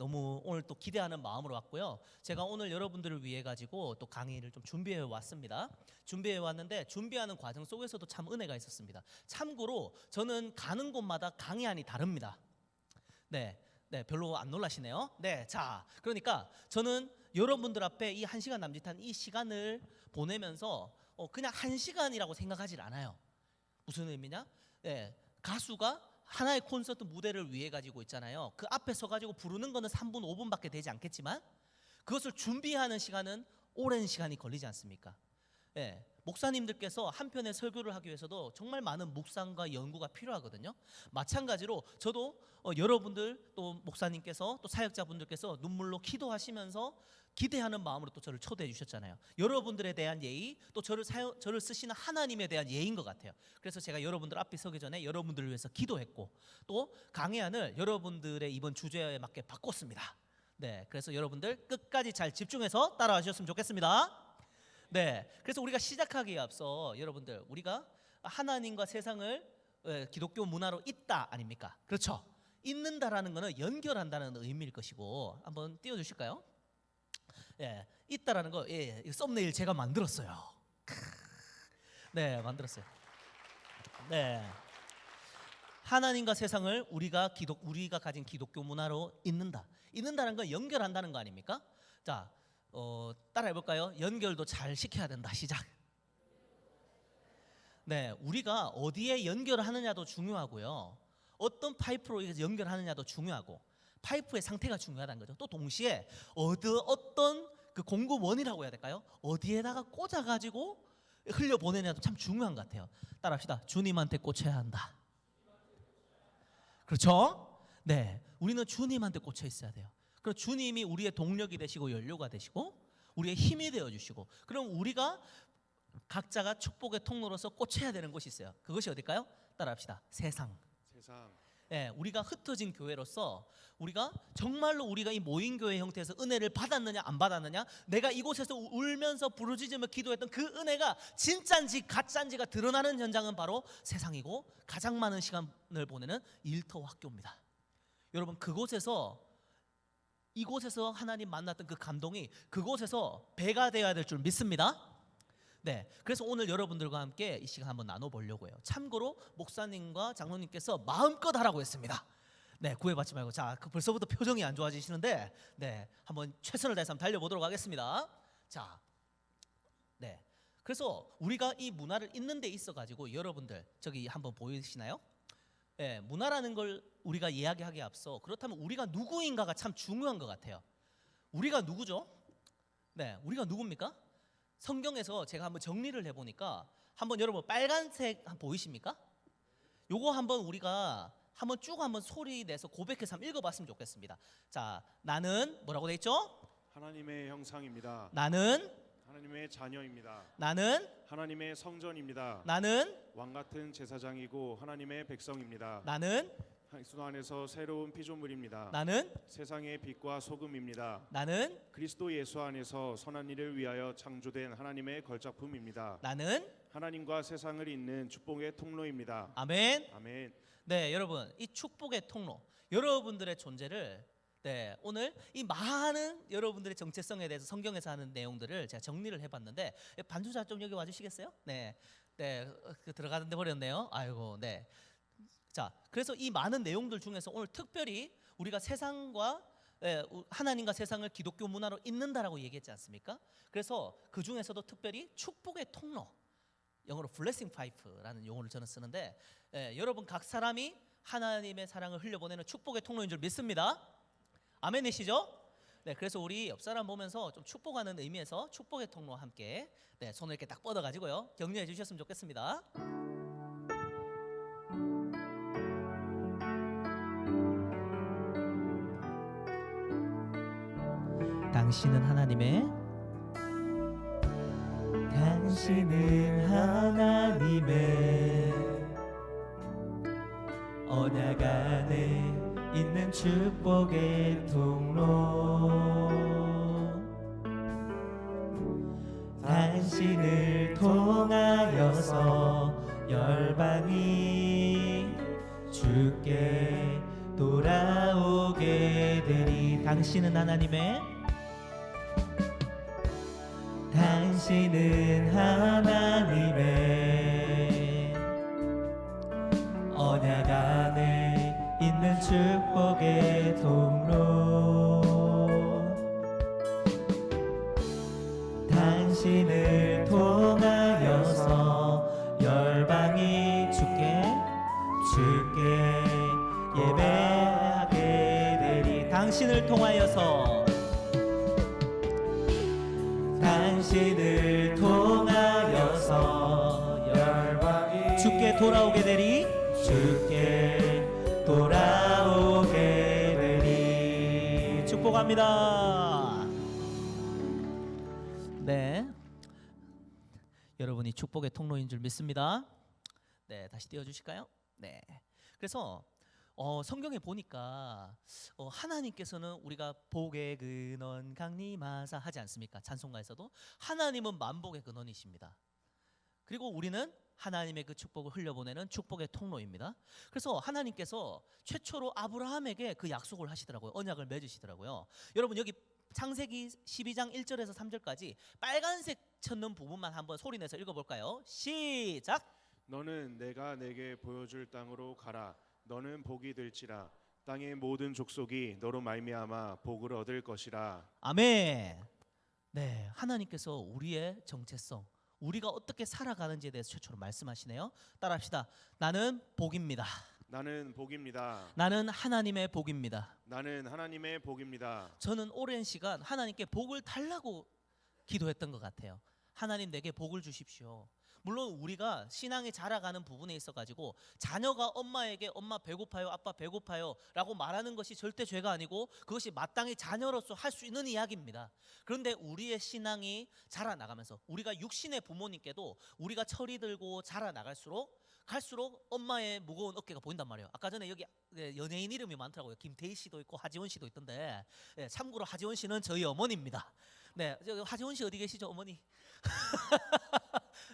너무 오늘 또 기대하는 마음으로 왔고요. 제가 오늘 여러분들을 위해 가지고 또 강의를 좀 준비해 왔습니다. 준비해 왔는데 준비하는 과정 속에서도 참 은혜가 있었습니다. 참고로 저는 가는 곳마다 강의안이 다릅니다. 네, 별로 안 놀라시네요. 네, 자, 그러니까 저는 여러분들 앞에 이 1시간 남짓한 이 시간을 보내면서 그냥 1시간이라고 생각하질 않아요. 무슨 의미냐? 네, 가수가 하나의 콘서트 무대를 위해 가지고 있잖아요. 그 앞에 서 가지고 부르는 거는 3분, 5분밖에 되지 않겠지만 그것을 준비하는 시간은 오랜 시간이 걸리지 않습니까? 예, 목사님들께서 한 편의 설교를 하기 위해서도 정말 많은 묵상과 연구가 필요하거든요. 마찬가지로 저도 여러분들 또 목사님께서 또 사역자분들께서 눈물로 기도하시면서 기대하는 마음으로 또 저를 초대해 주셨잖아요. 여러분들에 대한 예의, 또 저를 쓰시는 하나님에 대한 예의인 것 같아요. 그래서 제가 여러분들 앞에 서기 전에 여러분들을 위해서 기도했고 또 강해안을 여러분들의 이번 주제에 맞게 바꿨습니다. 네, 그래서 여러분들 끝까지 잘 집중해서 따라와 주셨으면 좋겠습니다. 네, 그래서 우리가 시작하기에 앞서 여러분들 우리가 하나님과 세상을 기독교 문화로 잇다 아닙니까? 그렇죠? 잇는다라는 것은 연결한다는 의미일 것이고 한번 띄워주실까요? 예, 잇다라는 거, 예, 썸네일 제가 만들었어요. 네, 만들었어요. 네, 하나님과 세상을 우리가 가진 기독교 문화로 잇는다는 건 연결한다는 거 아닙니까? 자. 따라해 볼까요? 연결도 잘 시켜야 된다. 시작. 네, 우리가 어디에 연결하느냐도 중요하고요. 어떤 파이프로 연결하느냐도 중요하고 파이프의 상태가 중요하다는 거죠. 또 동시에 어떤 그 공급원이라고 해야 될까요? 어디에다가 꽂아가지고 흘려보내냐도 참 중요한 것 같아요. 따라합시다. 주님한테 꽂혀야 한다. 그렇죠? 네, 우리는 주님한테 꽂혀 있어야 돼요. 그럼 주님이 우리의 동력이 되시고 연료가 되시고 우리의 힘이 되어주시고 그럼 우리가 각자가 축복의 통로로서 꽂혀야 되는 곳이 있어요. 그것이 어딜까요? 따라합시다. 세상. 네, 우리가 흩어진 교회로서 우리가 정말로 우리가 이 모인 교회 형태에서 은혜를 받았느냐 안 받았느냐, 내가 이곳에서 울면서 부르짖으며 기도했던 그 은혜가 진짜인지 가짜인지가 드러나는 현장은 바로 세상이고 가장 많은 시간을 보내는 일터 학교입니다. 여러분 이곳에서 하나님 만났던 그 감동이 그곳에서 배가 되어야 될 줄 믿습니다. 네, 그래서 오늘 여러분들과 함께 이 시간 한번 나눠보려고 해요. 참고로 목사님과 장로님께서 마음껏 하라고 했습니다. 네, 구애받지 말고. 자, 벌써부터 표정이 안 좋아지시는데 네, 한번 최선을 다해서 한번 달려보도록 하겠습니다. 자, 네, 그래서 우리가 이 문화를 잇는 데 있어가지고 여러분들 저기 한번 보이시나요? 예, 문화라는 걸 우리가 이야기하기에 앞서 그렇다면 우리가 누구인가가 참 중요한 것 같아요. 우리가 누구죠? 네, 우리가 누굽니까? 성경에서 제가 한번 정리를 해보니까 한번 여러분 빨간색 보이십니까? 요거 한번 우리가 한번 쭉 한번 소리 내서 고백해서 한번 읽어봤으면 좋겠습니다. 자, 나는 뭐라고 돼 있죠? 하나님의 형상입니다. 나는 하나님의 자녀입니다. 나는 하나님의 성전입니다. 나는 왕같은 제사장이고 하나님의 백성입니다. 나는 수 안에서 새로운 피조물입니다. 나는 세상의 빛과 소금입니다. 나는 그리스도 예수 안에서 선한 일을 위하여 창조된 하나님의 걸작품입니다. 나는 하나님과 세상을 잇는 축복의 통로입니다. 아멘. 아멘. 네, 여러분 이 축복의 통로, 여러분들의 존재를 네, 오늘 이 많은 여러분들의 정체성에 대해서 성경에서 하는 내용들을 제가 정리를 해봤는데 반주자 좀 여기 와주시겠어요? 네, 들어가는데 버렸네요. 아이고, 네. 자, 그래서 이 많은 내용들 중에서 오늘 특별히 우리가 세상과 하나님과 세상을 기독교 문화로 잇는다라고 얘기했지 않습니까? 그래서 그 중에서도 특별히 축복의 통로, 영어로 블레싱 파이프라는 용어를 저는 쓰는데 여러분 각 사람이 하나님의 사랑을 흘려보내는 축복의 통로인 줄 믿습니다. 아멘이시죠? 네, 그래서 우리 옆 사람 보면서 좀 축복하는 의미에서 축복의 통로와 함께 네, 손을 이렇게 딱 뻗어가지고요 격려해 주셨으면 좋겠습니다. 당신은 하나님의 언약 안에 있는 축복의 통로, 당신을 통하여서 열방이 주께 돌아오게 되리. 당신은 하나님의 당신은 하나님의 언약 안에 있는 축복의 통로. 당신을 통하여서 열방이 주께 예배하게 되리. 당신을 통하여서 당신을 통하여서 열방이 주께 돌아오게 되리. 주께 돌아오게 되리. 축복합니다. 네, 여러분이 축복의 통로인 줄 믿습니다. 네, 다시 띄워주실까요? 네, 그래서 성경에 보니까 하나님께서는 우리가 복의 근원 강림하사 하지 않습니까? 찬송가에서도 하나님은 만복의 근원이십니다. 그리고 우리는 하나님의 그 축복을 흘려보내는 축복의 통로입니다. 그래서 하나님께서 최초로 아브라함에게 그 약속을 하시더라고요. 언약을 맺으시더라고요. 여러분 여기 창세기 12장 1절에서 3절까지 빨간색 쳤는 부분만 한번 소리내서 읽어볼까요? 시작! 너는 내가 내게 보여줄 땅으로 가라. 너는 복이 될지라. 땅의 모든 족속이 너로 말미암아 복을 얻을 것이라. 아멘. 네, 하나님께서 우리의 정체성, 우리가 어떻게 살아가는지에 대해서 최초로 말씀하시네요. 따라합시다. 나는 복입니다. 나는 복입니다. 나는 하나님의 복입니다. 나는 하나님의 복입니다. 저는 오랜 시간 하나님께 복을 달라고 기도했던 것 같아요. 하나님 내게 복을 주십시오. 물론 우리가 신앙이 자라가는 부분에 있어가지고 자녀가 엄마에게 엄마 배고파요, 아빠 배고파요 라고 말하는 것이 절대 죄가 아니고 그것이 마땅히 자녀로서 할 수 있는 이야기입니다. 그런데 우리의 신앙이 자라나가면서 우리가 육신의 부모님께도 우리가 철이 들고 자라나갈수록 엄마의 무거운 어깨가 보인단 말이에요. 아까 전에 여기 연예인 이름이 많더라고요. 김태희 씨도 있고 하지원 씨도 있던데, 참고로 하지원 씨는 저희 어머니입니다. 네, 하지원 씨 어디 계시죠, 어머니?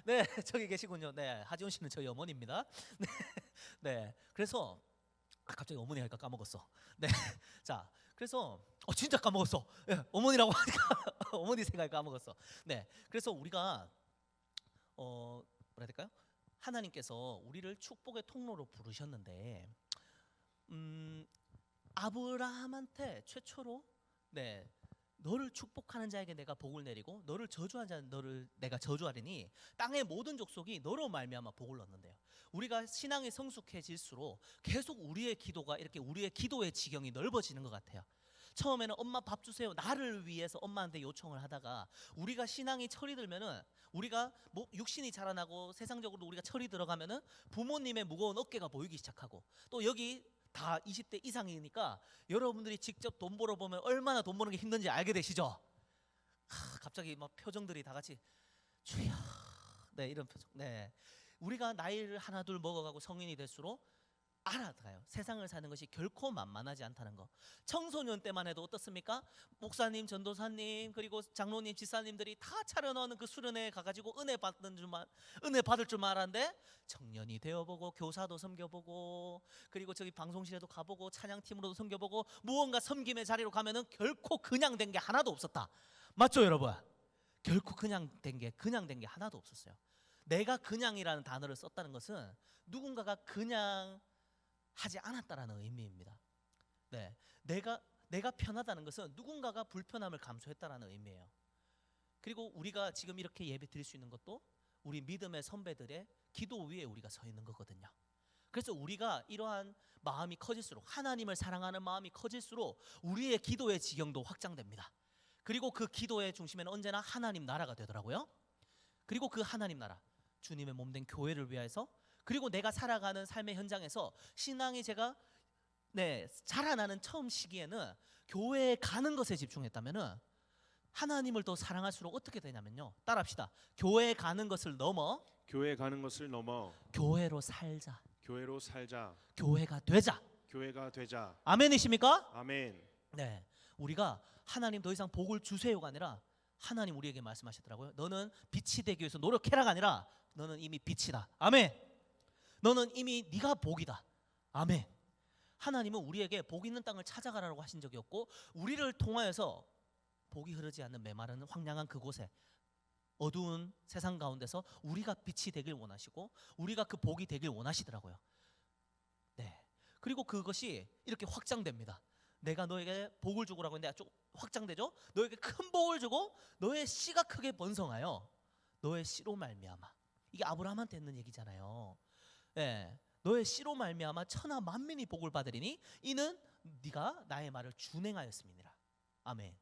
네, 저기 계시군요. 네, 하지원 씨는 저희 어머니입니다. 네, 네. 그래서 갑자기 어머니 하니까 까먹었어. 네, 자, 그래서 진짜 까먹었어. 네, 어머니라고 하니까 어머니 생각이 까먹었어. 네, 그래서 우리가 뭐라 해야 될까요? 하나님께서 우리를 축복의 통로로 부르셨는데, 아브라함한테 최초로 너를 축복하는 자에게 내가 복을 내리고 너를 저주하는 자는 너를 내가 저주하리니 땅의 모든 족속이 너로 말미암아 복을 얻는데요. 우리가 신앙이 성숙해질수록 계속 우리의 기도가 이렇게 우리의 기도의 지경이 넓어지는 것 같아요. 처음에는 엄마 밥 주세요 나를 위해서 엄마한테 요청을 하다가 우리가 신앙이 철이 들면은 우리가 육신이 자라나고 세상적으로 우리가 철이 들어가면은 부모님의 무거운 어깨가 보이기 시작하고 또 여기 다 20대 이상이니까 여러분들이 직접 돈 벌어보면 얼마나 돈 버는 게 힘든지 알게 되시죠? 갑자기 막 표정들이 다 같이 주여, 네, 이런 표정. 네, 우리가 나이를 하나 둘 먹어가고 성인이 될수록 알아가요. 세상을 사는 것이 결코 만만하지 않다는 거. 청소년 때만 해도 어떻습니까? 목사님, 전도사님, 그리고 장로님, 지사님들이 다 차려놓는 그 수련회에 가가지고 은혜 받을 줄만 알았는데 청년이 되어보고 교사도 섬겨보고 그리고 저기 방송실에도 가보고 찬양팀으로도 섬겨보고 무언가 섬김의 자리로 가면은 결코 그냥 된 게 하나도 없었다. 맞죠, 여러분? 결코 그냥 된 게 하나도 없었어요. 내가 그냥이라는 단어를 썼다는 것은 누군가가 그냥 하지 않았다라는 의미입니다. 네, 내가 편하다는 것은 누군가가 불편함을 감수했다라는 의미예요. 그리고 우리가 지금 이렇게 예배 드릴 수 있는 것도 우리 믿음의 선배들의 기도 위에 우리가 서 있는 거거든요. 그래서 우리가 이러한 마음이 커질수록 하나님을 사랑하는 마음이 커질수록 우리의 기도의 지경도 확장됩니다. 그리고 그 기도의 중심에는 언제나 하나님 나라가 되더라고요. 그리고 그 하나님 나라, 주님의 몸된 교회를 위해서 그리고 내가 살아가는 삶의 현장에서 신앙이 제가 자라나는 처음 시기에는 교회에 가는 것에 집중했다면은 하나님을 더 사랑할수록 어떻게 되냐면요. 따라합시다. 교회에 가는 것을 넘어 교회로 살자. 교회가 되자. 아멘이십니까? 아멘. 네, 우리가 하나님 더 이상 복을 주세요가 아니라 하나님 우리에게 말씀하시더라고요. 너는 빛이 되기 위해서 노력해라가 아니라 너는 이미 빛이다. 아멘. 너는 이미 네가 복이다. 아멘. 하나님은 우리에게 복 있는 땅을 찾아가라고 하신 적이 없고 우리를 통하여서 복이 흐르지 않는 메마른 황량한 그곳에 어두운 세상 가운데서 우리가 빛이 되길 원하시고 우리가 그 복이 되길 원하시더라고요. 네. 그리고 그것이 이렇게 확장됩니다. 내가 너에게 복을 주고라고 했는데 좀 확장되죠? 너에게 큰 복을 주고 너의 씨가 크게 번성하여 너의 씨로 말미암아. 이게 아브라함한테 했는 얘기잖아요. 네. 너의 씨로 말미암아 천하 만민이 복을 받으리니 이는 네가 나의 말을 준행하였음이니라. 아멘.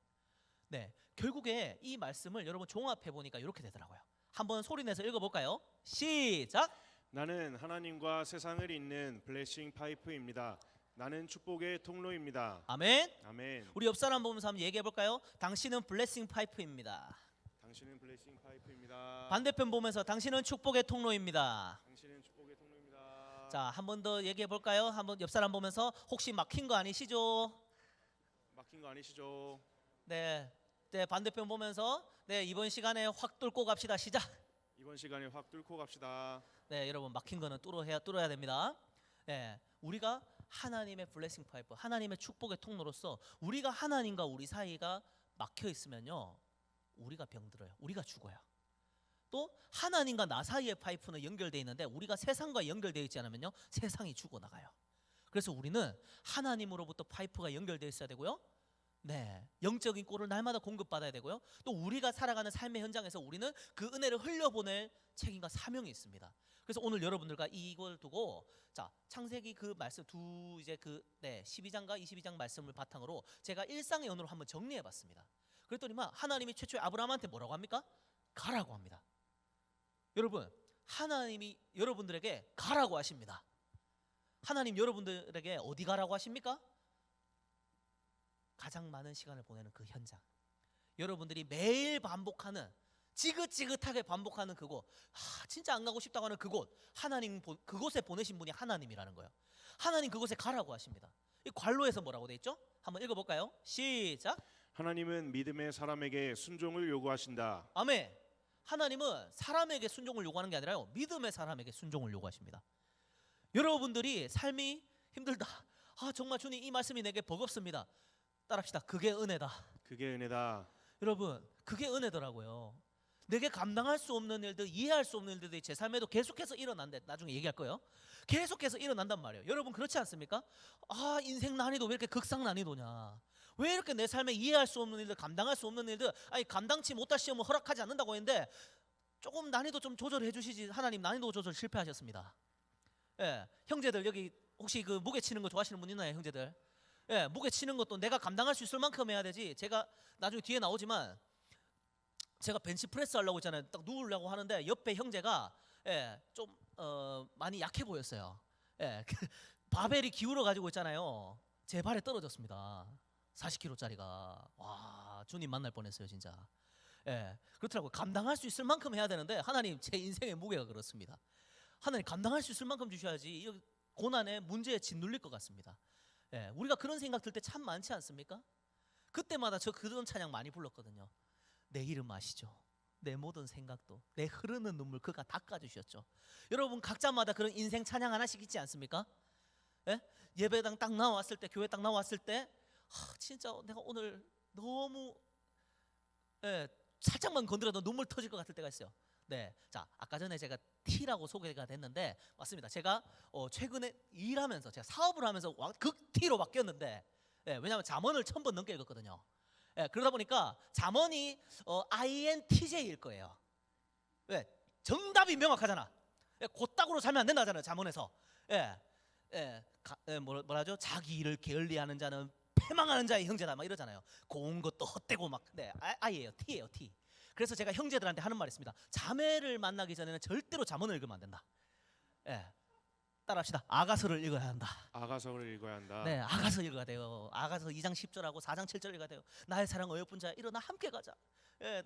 네, 결국에 이 말씀을 여러분 종합해 보니까 이렇게 되더라고요. 한번 소리내서 읽어볼까요? 시작. 나는 하나님과 세상을 잇는 블레싱 파이프입니다. 나는 축복의 통로입니다. 아멘. 아멘. 우리 옆 사람 보면서 한번 얘기해 볼까요? 당신은 블레싱 파이프입니다. 당신은 블레싱 파이프입니다. 반대편 보면서 당신은 축복의 통로입니다. 당신은 축복의 통로입니다. 자, 한 번 더 얘기해 볼까요? 한번 옆 사람 보면서 혹시 막힌 거 아니시죠? 막힌 거 아니시죠? 네, 네 반대편 보면서 네 이번 시간에 확 뚫고 갑시다. 시작. 이번 시간에 확 뚫고 갑시다. 네, 여러분 막힌 거는 뚫어야 됩니다. 네, 우리가 하나님의 블레싱 파이프, 하나님의 축복의 통로로서 우리가 하나님과 우리 사이가 막혀 있으면요, 우리가 병들어요. 우리가 죽어요. 또 하나님과 나 사이의 파이프는 연결되어 있는데 우리가 세상과 연결되어 있지 않으면요, 세상이 죽어 나가요. 그래서 우리는 하나님으로부터 파이프가 연결되어 있어야 되고요. 네, 영적인 꼴을 날마다 공급받아야 되고요. 또 우리가 살아가는 삶의 현장에서 우리는 그 은혜를 흘려보낼 책임과 사명이 있습니다. 그래서 오늘 여러분들과 이걸 두고 자 창세기 그 말씀 두 이제 그 12장과 22장 말씀을 바탕으로 제가 일상의 언어로 한번 정리해봤습니다. 그랬더니만 하나님이 최초에 아브라함한테 뭐라고 합니까? 가라고 합니다. 여러분, 하나님이 여러분들에게 가라고 하십니다. 하나님 여러분들에게 어디 가라고 하십니까? 가장 많은 시간을 보내는 그 현장, 여러분들이 매일 반복하는 지긋지긋하게 반복하는 그곳, 진짜 안 가고 싶다고 하는 그곳, 하나님 그곳에 보내신 분이 하나님이라는 거예요. 하나님 그곳에 가라고 하십니다. 이 관로에서 뭐라고 돼 있죠? 한번 읽어볼까요? 시작. 하나님은 믿음의 사람에게 순종을 요구하신다. 아멘. 하나님은 사람에게 순종을 요구하는 게 아니라요, 믿음의 사람에게 순종을 요구하십니다. 여러분들이 삶이 힘들다, 정말 주님 이 말씀이 내게 버겁습니다, 따라합시다. 그게 은혜다. 그게 은혜다. 여러분, 그게 은혜더라고요. 내게 감당할 수 없는 일들, 이해할 수 없는 일들이 제 삶에도 계속해서 일어난대. 나중에 얘기할 거예요. 계속해서 일어난단 말이에요. 여러분 그렇지 않습니까? 인생 난이도 왜 이렇게 극상 난이도냐, 왜 이렇게 내 삶에 이해할 수 없는 일들, 감당할 수 없는 일들, 감당치 못할 시험을 허락하지 않는다고 했는데 조금 난이도 좀 조절해 주시지. 하나님 난이도 조절 실패하셨습니다. 예, 형제들 여기 혹시 그 무게 치는 거 좋아하시는 분 있나요, 형제들? 예, 무게 치는 것도 내가 감당할 수 있을 만큼 해야 되지. 제가 나중에 뒤에 나오지만 제가 벤치프레스 하려고 했잖아요. 딱 누우려고 하는데 옆에 형제가 좀 많이 약해 보였어요. 바벨이 기울어 가지고 있잖아요. 제 발에 떨어졌습니다. 40kg짜리가. 와, 주님 만날 뻔했어요 진짜. 그렇더라고요. 감당할 수 있을 만큼 해야 되는데 하나님 제 인생의 무게가 그렇습니다. 하나님 감당할 수 있을 만큼 주셔야지 이 고난에 문제에 짓눌릴 것 같습니다. 우리가 그런 생각 들 때 참 많지 않습니까? 그때마다 저 그런 찬양 많이 불렀거든요. 내 이름 아시죠? 내 모든 생각도, 내 흐르는 눈물 그가 닦아주셨죠. 여러분 각자마다 그런 인생 찬양 하나씩 있지 않습니까? 예배당 딱 나왔을 때, 교회 딱 나왔을 때 진짜 내가 오늘 너무 살짝만 건드려도 눈물 터질 것 같을 때가 있어요. 네, 자 아까 전에 제가 T라고 소개가 됐는데 맞습니다. 제가 최근에 일하면서 제가 사업을 하면서 극 T로 바뀌었는데 왜냐하면 잠언을 1000번 넘게 읽었거든요. 그러다 보니까 잠언이 INTJ일 거예요. 왜? 정답이 명확하잖아. 곧딱으로 살면 안 된다잖아요 잠언에서. 뭐라죠? 자기 일을 게을리하는 자는 패망하는 자의 형제다 막 이러잖아요. 고운 것도 헛되고 막. I예요. T예요. T. 그래서 제가 형제들한테 하는 말이 있습니다. 자매를 만나기 전에는 절대로 잠언을 읽으면 안 된다. 따라합시다. 아가서를 읽어야 한다. 아가서를 읽어야 한다. 네, 아가서 읽어야 돼요. 아가서 2장 10절하고 4장 7절 읽어야 돼요. 나의 사랑 어여쁜 자야 일어나 함께 가자.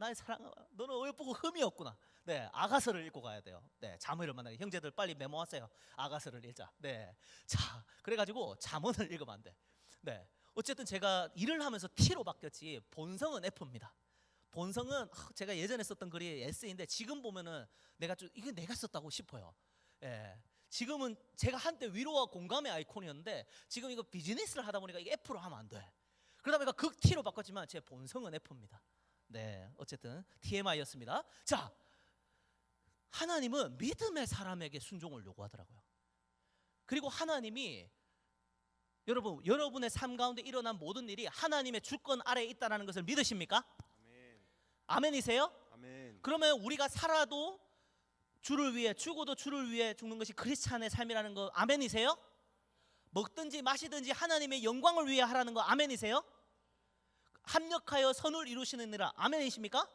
나의 사랑 너는 어여쁘고 흠이 없구나. 네, 아가서를 읽고 가야 돼요. 네, 자매를 만나기. 형제들 빨리 메모하세요. 아가서를 읽자. 네, 자 그래가지고 잠언을 읽으면 안 돼. 네, 어쨌든 제가 일을 하면서 T로 바뀌었지 본성은 F입니다. 본성은 제가 예전에 썼던 글이 S인데 지금 보면은 내가 좀 이게 내가 썼다고 싶어요. 지금은 제가 한때 위로와 공감의 아이콘이었는데 지금 이거 비즈니스를 하다 보니까 이게 F로 하면 안 돼. 그러다 보니까 극 T로 바꿨지만 제 본성은 F입니다. 네, 어쨌든 TMI였습니다. 자, 하나님은 믿음의 사람에게 순종을 요구하더라고요. 그리고 하나님이 여러분의 삶 가운데 일어난 모든 일이 하나님의 주권 아래에 있다는 것을 믿으십니까? 아멘. 아멘이세요? 아멘. 그러면 우리가 살아도 주를 위해, 죽어도 주를 위해 죽는 것이 크리스찬의 삶이라는 거 아멘이세요? 먹든지 마시든지 하나님의 영광을 위해 하라는 거 아멘이세요? 합력하여 선을 이루시는 이라 아멘이십니까?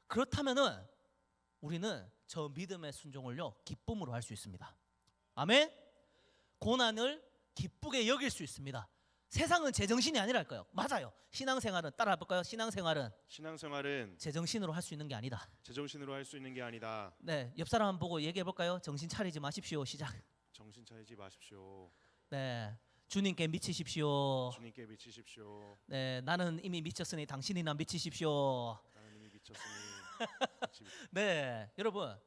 그렇다면은 우리는 저 믿음의 순종을요 기쁨으로 할 수 있습니다. 아멘. 고난을 기쁘게 여길 수 있습니다. 세상은 제정신이 아니랄까요? 맞아요. 신앙생활은 따라해 볼까요? 신앙생활은 제정신으로 할 수 있는 게 아니다. 제정신으로 할 수 있는 게 아니다. 네, 옆 사람 보고 얘기해 볼까요? 정신 차리지 마십시오. 시작. 정신 차리지 마십시오. 네, 주님께 미치십시오. 주님께 미치십시오. 네, 나는 이미 미쳤으니 당신이나 미치십시오. 나는 이미 미쳤으니 네, 여러분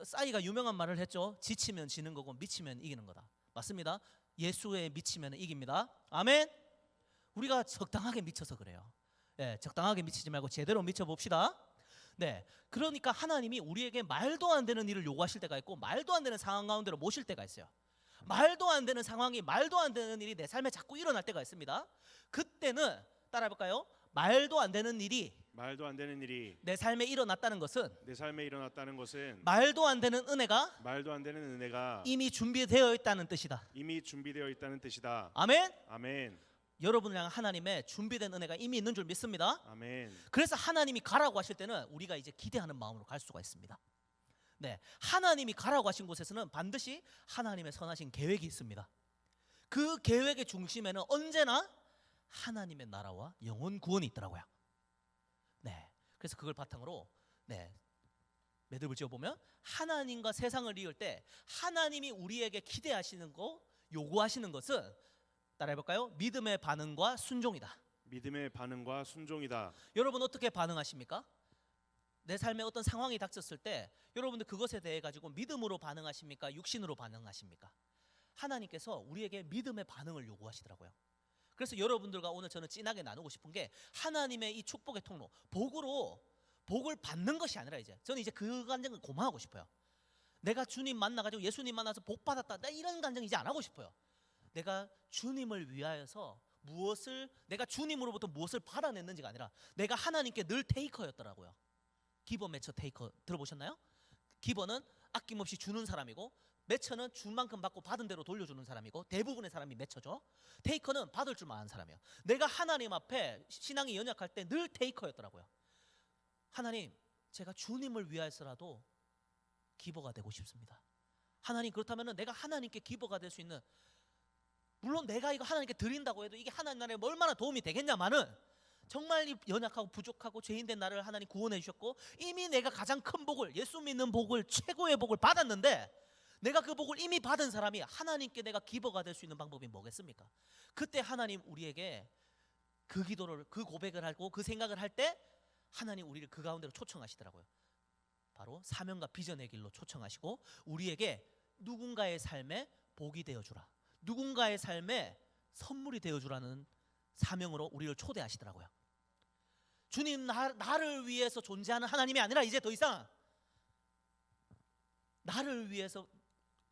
싸이가 유명한 말을 했죠. 지치면 지는 거고 미치면 이기는 거다. 맞습니다. 예수에 미치면 이깁니다. 아멘. 우리가 적당하게 미쳐서 그래요. 네, 적당하게 미치지 말고 제대로 미쳐 봅시다. 네, 그러니까 하나님이 우리에게 말도 안 되는 일을 요구하실 때가 있고 말도 안 되는 상황 가운데로 모실 때가 있어요. 말도 안 되는 상황이 말도 안 되는 일이 내 삶에 자꾸 일어날 때가 있습니다. 그때는 따라해 볼까요? 말도 안 되는 일이 내 삶에 일어났다는 것은 말도 안 되는 은혜가 이미 준비되어 있다는 뜻이다. 아멘. 아멘. 여러분이랑 하나님의 준비된 은혜가 이미 있는 줄 믿습니다. 아멘. 그래서 하나님이 가라고 하실 때는 우리가 이제 기대하는 마음으로 갈 수가 있습니다. 네, 하나님이 가라고 하신 곳에서는 반드시 하나님의 선하신 계획이 있습니다. 그 계획의 중심에는 언제나 하나님의 나라와 영혼 구원이 있더라고요. 네, 그래서 그걸 바탕으로 매듭을 지어보면 하나님과 세상을 이을 때 하나님이 우리에게 기대하시는 거, 요구하시는 것은 따라해볼까요? 믿음의 반응과 순종이다. 믿음의 반응과 순종이다. 여러분 어떻게 반응하십니까? 내 삶에 어떤 상황이 닥쳤을 때 여러분들 그것에 대해 가지고 믿음으로 반응하십니까? 육신으로 반응하십니까? 하나님께서 우리에게 믿음의 반응을 요구하시더라고요. 그래서 여러분들과 오늘 저는 진하게 나누고 싶은 게 하나님의 이 축복의 통로, 복을 받는 것이 아니라 저는 이제 그 간증을 고마하고 싶어요. 내가 주님 만나가지고 예수님 만나서 복 받았다, 나 이런 간증 이제 안 하고 싶어요. 내가 주님을 위하여서 내가 주님으로부터 무엇을 받아냈는지가 아니라 내가 하나님께 늘 테이커였더라고요. 기버 매처 테이커 들어보셨나요? 기버는 아낌없이 주는 사람이고 매처는 준 만큼 받고 받은 대로 돌려주는 사람이고 대부분의 사람이 매처죠. 테이커는 받을 줄만 아는 사람이에요. 내가 하나님 앞에 신앙이 연약할 때 늘 테이커였더라고요. 하나님, 제가 주님을 위하여서라도 기버가 되고 싶습니다. 하나님, 그렇다면 내가 하나님께 기버가 될 수 있는, 물론 내가 이거 하나님께 드린다고 해도 이게 하나님 나라에 얼마나 도움이 되겠냐마는 정말 연약하고 부족하고 죄인된 나를 하나님 구원해 주셨고 이미 내가 가장 큰 복을, 예수 믿는 복을, 최고의 복을 받았는데 내가 그 복을 이미 받은 사람이 하나님께 내가 기버가 될 수 있는 방법이 뭐겠습니까? 그때 하나님 우리에게 그 기도를, 그 고백을 하고 그 생각을 할 때 하나님 우리를 그 가운데로 초청하시더라고요. 바로 사명과 비전의 길로 초청하시고 우리에게 누군가의 삶에 복이 되어주라, 누군가의 삶에 선물이 되어주라는 사명으로 우리를 초대하시더라고요. 주님, 나를 위해서 존재하는 하나님이 아니라 이제 더 이상 나를 위해서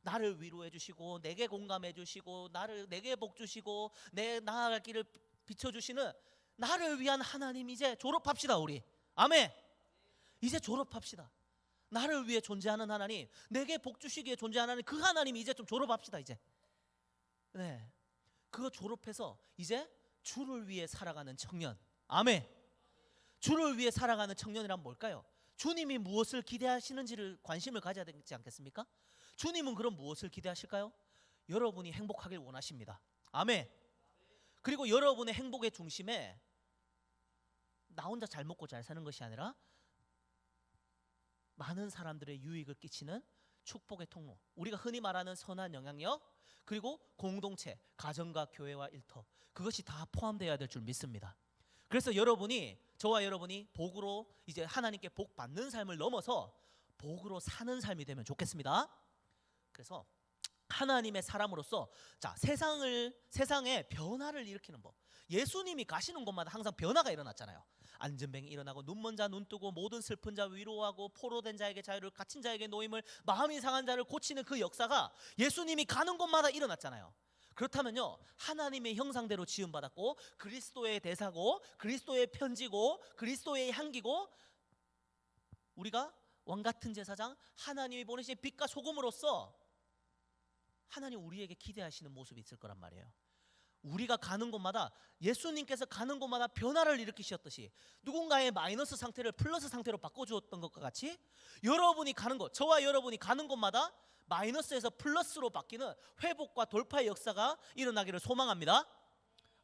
나를 위로해 주시고 내게 공감해 주시고 내게 복 주시고 내 나아갈 길을 비춰주시는 나를 위한 하나님, 이제 졸업합시다. 우리 아멘. 이제 졸업합시다. 나를 위해 존재하는 하나님, 내게 복 주시기에 존재하는 하나님, 그 하나님 이제 좀 졸업합시다. 이제 그거 졸업해서 이제 주를 위해 살아가는 청년. 아멘. 주를 위해 살아가는 청년이란 뭘까요? 주님이 무엇을 기대하시는지를 관심을 가져야 되지 않겠습니까? 주님은 그럼 무엇을 기대하실까요? 여러분이 행복하길 원하십니다. 아멘. 그리고 여러분의 행복의 중심에 나 혼자 잘 먹고 잘 사는 것이 아니라 많은 사람들의 유익을 끼치는 축복의 통로, 우리가 흔히 말하는 선한 영향력, 그리고 공동체, 가정과 교회와 일터, 그것이 다 포함되어야 될 줄 믿습니다. 그래서 저와 여러분이 복으로 이제 하나님께 복 받는 삶을 넘어서 복으로 사는 삶이 되면 좋겠습니다. 그래서 하나님의 사람으로서 자 세상에 변화를 일으키는 법. 예수님이 가시는 곳마다 항상 변화가 일어났잖아요. 안전뱅이 일어나고 눈먼 자 눈 뜨고 모든 슬픈 자 위로하고 포로된 자에게 자유를 갇힌 자에게 노임을 마음이 상한 자를 고치는 그 역사가 예수님이 가는 곳마다 일어났잖아요. 그렇다면요 하나님의 형상대로 지음받았고 그리스도의 대사고 그리스도의 편지고 그리스도의 향기고 우리가 왕같은 제사장 하나님이 보내신 빛과 소금으로서 하나님 우리에게 기대하시는 모습이 있을 거란 말이에요. 우리가 가는 곳마다 예수님께서 가는 곳마다 변화를 일으키셨듯이 누군가의 마이너스 상태를 플러스 상태로 바꿔주었던 것과 같이 여러분이 가는 곳, 저와 여러분이 가는 곳마다 마이너스에서 플러스로 바뀌는 회복과 돌파의 역사가 일어나기를 소망합니다.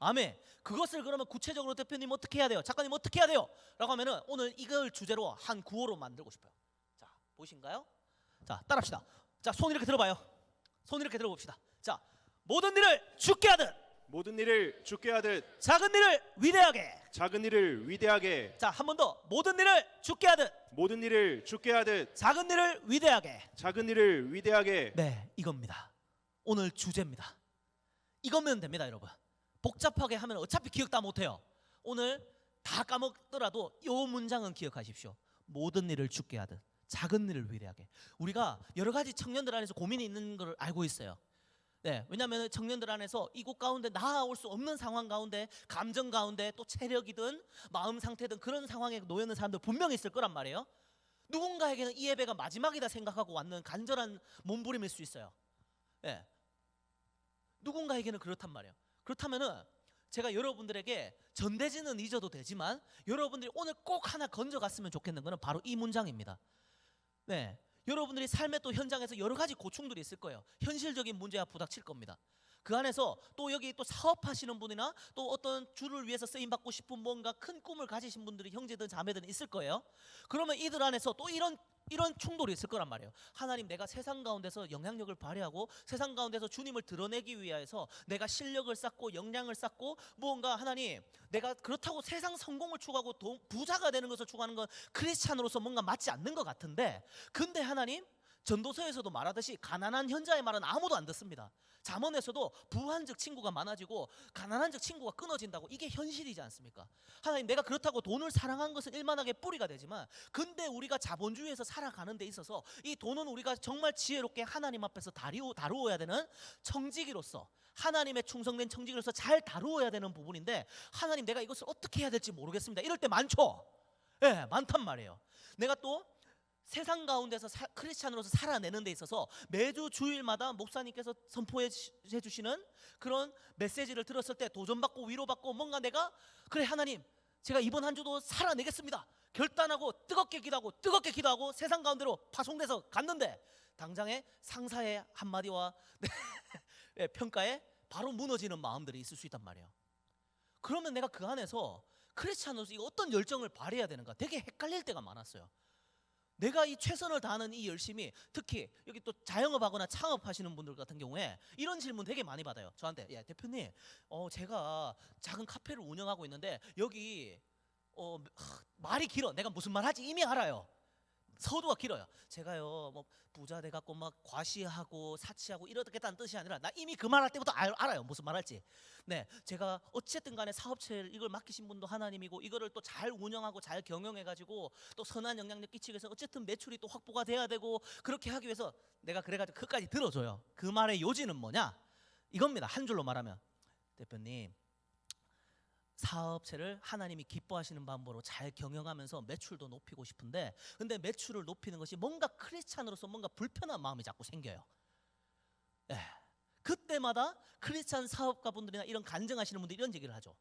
아멘. 그것을 그러면 구체적으로 대표님 어떻게 해야 돼요? 작가님 어떻게 해야 돼요? 라고 하면은 오늘 이걸 주제로 한 구호로 만들고 싶어요. 자, 보이신가요? 자, 따라합시다. 자, 손 이렇게 들어봐요. 손 이렇게 들어봅시다. 자, 모든 일을 주께 하듯 모든 일을 주께 하듯 작은 일을 위대하게. 작은 일을 위대하게. 자, 한 번 더. 모든 일을 주께 하듯 모든 일을 주께 하듯 작은 일을 위대하게. 작은 일을 위대하게. 네, 이겁니다. 오늘 주제입니다. 이거면 됩니다, 여러분. 복잡하게 하면 어차피 기억 다 못해요. 오늘 다 까먹더라도 이 문장은 기억하십시오. 모든 일을 주께 하듯 작은 일을 위대하게. 우리가 여러 가지 청년들 안에서 고민이 있는 걸 알고 있어요. 네, 왜냐하면 청년들 안에서 이곳 가운데 나아올 수 없는 상황 가운데 감정 가운데 또 체력이든 마음 상태든 그런 상황에 놓여 있는 사람들 분명히 있을 거란 말이에요. 누군가에게는 이 예배가 마지막이다 생각하고 왔는 간절한 몸부림일 수 있어요. 네. 누군가에게는 그렇단 말이에요. 그렇다면은 제가 여러분들에게 전대지는 잊어도 되지만 여러분들이 오늘 꼭 하나 건져갔으면 좋겠는 것은 바로 이 문장입니다. 네. 여러분들이 삶의 또 현장에서 여러 가지 고충들이 있을 거예요. 현실적인 문제와 부닥칠 겁니다. 그 안에서 또 여기 또 사업하시는 분이나 또 어떤 주를 위해서 쓰임 받고 싶은 뭔가 큰 꿈을 가지신 분들이 형제든 자매든 있을 거예요. 그러면 이들 안에서 또 이런 충돌이 있을 거란 말이에요. 하나님, 내가 세상 가운데서 영향력을 발휘하고 세상 가운데서 주님을 드러내기 위해서 내가 실력을 쌓고 역량을 쌓고 무언가 하나님, 내가 그렇다고 세상 성공을 추구하고 부자가 되는 것을 추구하는 건 크리스찬으로서 뭔가 맞지 않는 것 같은데, 근데 하나님, 전도서에서도 말하듯이 가난한 현자의 말은 아무도 안 듣습니다. 잠언에서도 부한즉 친구가 많아지고 가난한즉 친구가 끊어진다고. 이게 현실이지 않습니까? 하나님, 내가 그렇다고 돈을 사랑한 것은 일만하게 뿌리가 되지만 근데 우리가 자본주의에서 살아가는 데 있어서 이 돈은 우리가 정말 지혜롭게 하나님 앞에서 다루어야 되는 청지기로서, 하나님의 충성된 청지기로서 잘 다루어야 되는 부분인데 하나님, 내가 이것을 어떻게 해야 될지 모르겠습니다. 이럴 때 많죠. 예, 많단 말이에요. 내가 또 세상 가운데서 크리스찬으로서 살아내는 데 있어서 매주 주일마다 목사님께서 선포해 주시는 그런 메시지를 들었을 때 도전받고 위로받고 뭔가 내가 그래 하나님, 제가 이번 한 주도 살아내겠습니다 결단하고 뜨겁게 기도하고 세상 가운데로 파송돼서 갔는데 당장에 상사의 한마디와 평가에 바로 무너지는 마음들이 있을 수 있단 말이에요. 그러면 내가 그 안에서 크리스찬으로서 이 어떤 열정을 발휘해야 되는가 되게 헷갈릴 때가 많았어요. 내가 이 최선을 다하는 이 열심이, 특히 여기 또 자영업하거나 창업하시는 분들 같은 경우에 이런 질문 되게 많이 받아요. 저한테, 야 대표님, 제가 작은 카페를 운영하고 있는데 여기 말이 길어. 내가 무슨 말 할지 이미 알아요. 서두가 길어요. 제가요 뭐 부자 돼갖고 막 과시하고 사치하고 이러겠다는 뜻이 아니라 나 이미 그 말할 때부터 알아요. 무슨 말 할지. 네, 제가 어쨌든 간에 사업체를 이걸 맡기신 분도 하나님이고 이거를 또 잘 운영하고 잘 경영해가지고 또 선한 영향력 끼치기 위해서 어쨌든 매출이 또 확보가 돼야 되고 그렇게 하기 위해서 내가 그래가지고 그까지 들어줘요. 그 말의 요지는 뭐냐? 이겁니다. 한 줄로 말하면, 대표님, 사업체를 하나님이 기뻐하시는 방법으로 잘 경영하면서 매출도 높이고 싶은데 근데 매출을 높이는 것이 뭔가 크리스찬으로서 뭔가 불편한 마음이 자꾸 생겨요. 네. 그때마다 크리스찬 사업가분들이나 이런 간증하시는 분들이 이런 얘기를 하죠.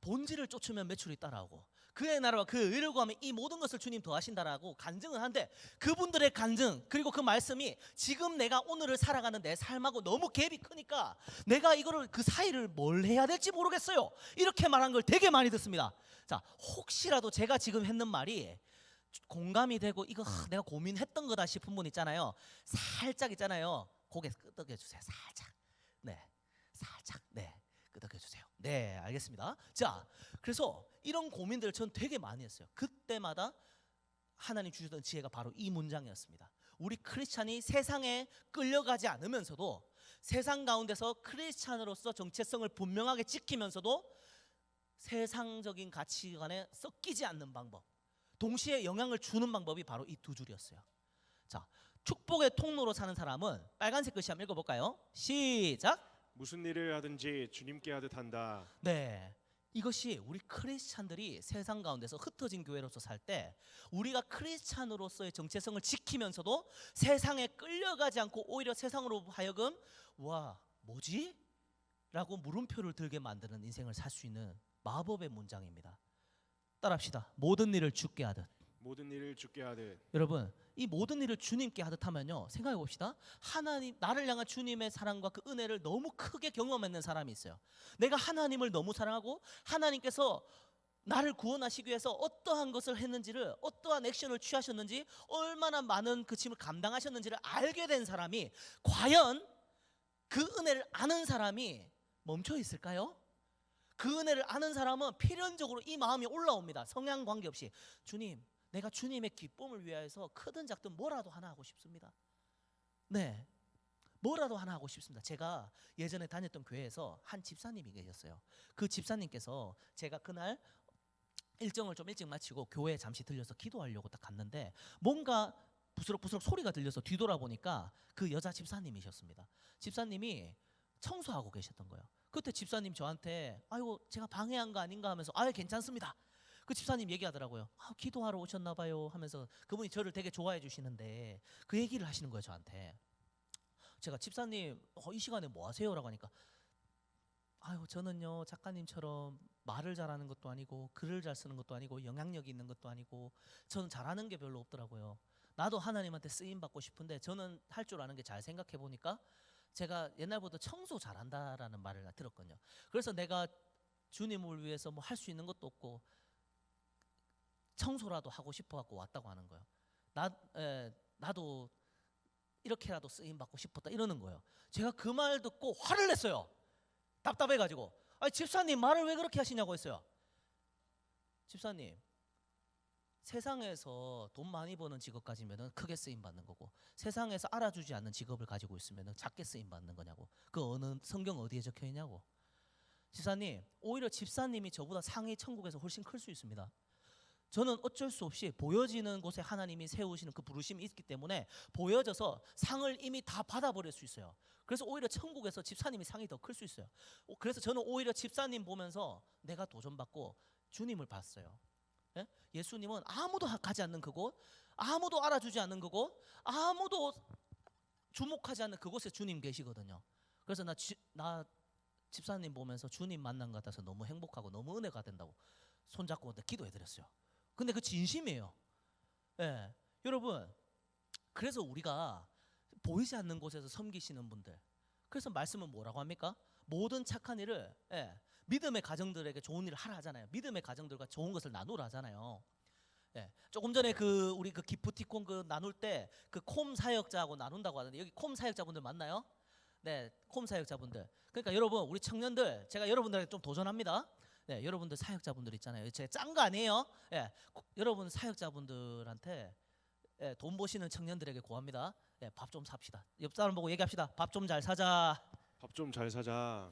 본질을 쫓으면 매출이 따라오고 그의 나라와 그 의를 구하면 이 모든 것을 주님 더하신다라고 간증을 하는데, 그분들의 간증 그리고 그 말씀이 지금 내가 오늘을 살아가는 내 삶하고 너무 갭이 크니까 내가 이거를 그 사이를 뭘 해야 될지 모르겠어요. 이렇게 말한 걸 되게 많이 듣습니다. 자, 혹시라도 제가 지금 했는 말이 공감이 되고 이거 내가 고민했던 거다 싶은 분 있잖아요. 살짝 있잖아요. 고개 끄덕여 주세요. 살짝. 네, 살짝. 네, 끄덕여 주세요. 네, 알겠습니다. 자, 그래서 이런 고민들을 전 되게 많이 했어요. 그때마다 하나님 주셨던 지혜가 바로 이 문장이었습니다. 우리 크리스찬이 세상에 끌려가지 않으면서도 세상 가운데서 크리스찬으로서 정체성을 분명하게 지키면서도 세상적인 가치관에 섞이지 않는 방법, 동시에 영향을 주는 방법이 바로 이 두 줄이었어요. 자, 축복의 통로로 사는 사람은 빨간색 글씨 한번 읽어볼까요? 시작. 무슨 일을 하든지 주님께 하듯 한다. 네, 이것이 우리 크리스찬들이 세상 가운데서 흩어진 교회로서 살 때 우리가 크리스찬으로서의 정체성을 지키면서도 세상에 끌려가지 않고 오히려 세상으로 하여금 와 뭐지? 라고 물음표를 들게 만드는 인생을 살 수 있는 마법의 문장입니다. 따라합시다. 모든 일을 주께 하듯. 모든 일을 주께 하듯. 여러분, 이 모든 일을 주님께 하듯 하면요, 생각해 봅시다. 하나님, 나를 향한 주님의 사랑과 그 은혜를 너무 크게 경험했는 사람이 있어요. 내가 하나님을 너무 사랑하고 하나님께서 나를 구원하시기 위해서 어떠한 것을 했는지를, 어떠한 액션을 취하셨는지, 얼마나 많은 그 짐을 감당하셨는지를 알게 된 사람이 과연 그 은혜를 아는 사람이 멈춰 있을까요? 그 은혜를 아는 사람은 필연적으로 이 마음이 올라옵니다. 성향 관계없이 주님, 내가 주님의 기쁨을 위하여서 크든 작든 뭐라도 하나 하고 싶습니다. 네, 뭐라도 하나 하고 싶습니다. 제가 예전에 다녔던 교회에서 한 집사님이 계셨어요. 그 집사님께서 제가 그날 일정을 좀 일찍 마치고 교회에 잠시 들려서 기도하려고 딱 갔는데 뭔가 부스럭부스럭 소리가 들려서 뒤돌아보니까 그 여자 집사님이셨습니다. 집사님이 청소하고 계셨던 거예요. 그때 집사님 저한테 아이고 제가 방해한 거 아닌가 하면서 아예 괜찮습니다. 그 집사님 얘기하더라고요. 기도하러 오셨나 봐요 하면서 그분이 저를 되게 좋아해 주시는데 그 얘기를 하시는 거예요 저한테. 제가 집사님 이 시간에 뭐 하세요? 라고 하니까 아유 저는요 작가님처럼 말을 잘하는 것도 아니고 글을 잘 쓰는 것도 아니고 영향력이 있는 것도 아니고 저는 잘하는 게 별로 없더라고요. 나도 하나님한테 쓰임 받고 싶은데 저는 할 줄 아는 게 잘 생각해 보니까 제가 옛날부터 청소 잘한다라는 말을 들었거든요. 그래서 내가 주님을 위해서 뭐 할 수 있는 것도 없고 청소라도 하고 싶어 갖고 왔다고 하는 거예요. 나도 이렇게라도 쓰임 받고 싶었다 이러는 거예요. 제가 그 말 듣고 화를 냈어요. 답답해가지고 집사님 말을 왜 그렇게 하시냐고 했어요. 집사님 세상에서 돈 많이 버는 직업 가지면은 크게 쓰임 받는 거고 세상에서 알아주지 않는 직업을 가지고 있으면은 작게 쓰임 받는 거냐고. 그 어느 성경 어디에 적혀 있냐고. 집사님 오히려 집사님이 저보다 상이 천국에서 훨씬 클 수 있습니다. 저는 어쩔 수 없이 보여지는 곳에 하나님이 세우시는 그 부르심이 있기 때문에 보여져서 상을 이미 다 받아버릴 수 있어요. 그래서 오히려 천국에서 집사님이 상이 더 클 수 있어요. 그래서 저는 오히려 집사님 보면서 내가 도전받고 주님을 봤어요. 예? 예수님은 아무도 가지 않는 그곳, 아무도 알아주지 않는 그곳, 아무도 주목하지 않는 그곳에 주님 계시거든요. 그래서 나 집사님 보면서 주님 만난 것 같아서 너무 행복하고 너무 은혜가 된다고 손잡고 기도해드렸어요. 근데 그 진심이에요. 예. 여러분 그래서 우리가 보이지 않는 곳에서 섬기시는 분들, 그래서 말씀은 뭐라고 합니까? 모든 착한 일을 믿음의 가정들에게 좋은 일을 하라 하잖아요. 믿음의 가정들과 좋은 것을 나누라 하잖아요. 조금 전에 우리 기프티콘 나눌 때 그 콤 사역자하고 나눈다고 하는데 여기 콤 사역자분들 맞나요? 네, 콤 사역자분들. 그러니까 여러분 우리 청년들 제가 여러분들에게 좀 도전합니다. 네, 여러분들 사역자분들 있잖아요. 제가 짠 거 아니에요. 여러분 사역자분들한테 돈 버시는 청년들에게 고합니다. 밥 좀 삽시다. 옆 사람 보고 얘기합시다. 밥 좀 잘 사자. 밥 좀 잘 사자.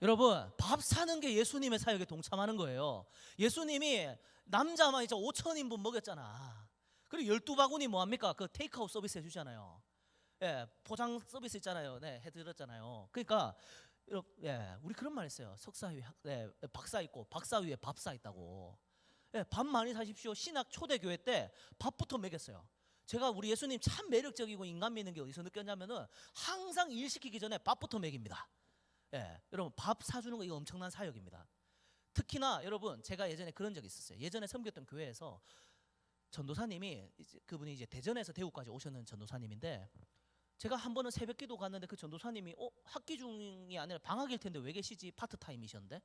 여러분 밥 사는 게 예수님의 사역에 동참하는 거예요. 예수님이 남자만 이제 5,000인분 먹였잖아. 그리고 12바구니 뭐합니까? 그 테이크아웃 서비스 해주잖아요. 포장 서비스 있잖아요. 네, 해드렸잖아요. 그러니까 우리 그런 말 있어요. 석사 위에 박사 있고 박사 위에 밥사 있다고. 밥 많이 사십시오. 신학 초대교회 때 밥부터 먹였어요. 제가 우리 예수님 참 매력적이고 인간 믿는 게 어디서 느꼈냐면은 항상 일 시키기 전에 밥부터 먹입니다. 여러분 밥 사주는 거 이거 엄청난 사역입니다. 특히나 여러분 제가 예전에 그런 적이 있었어요. 예전에 섬겼던 교회에서 전도사님이 그분이 이제 대전에서 대구까지 오셨는 전도사님인데 제가 한 번은 새벽기도 갔는데 그 전도사님이 학기 중이 아니라 방학일 텐데 왜 계시지? 파트타임이셨는데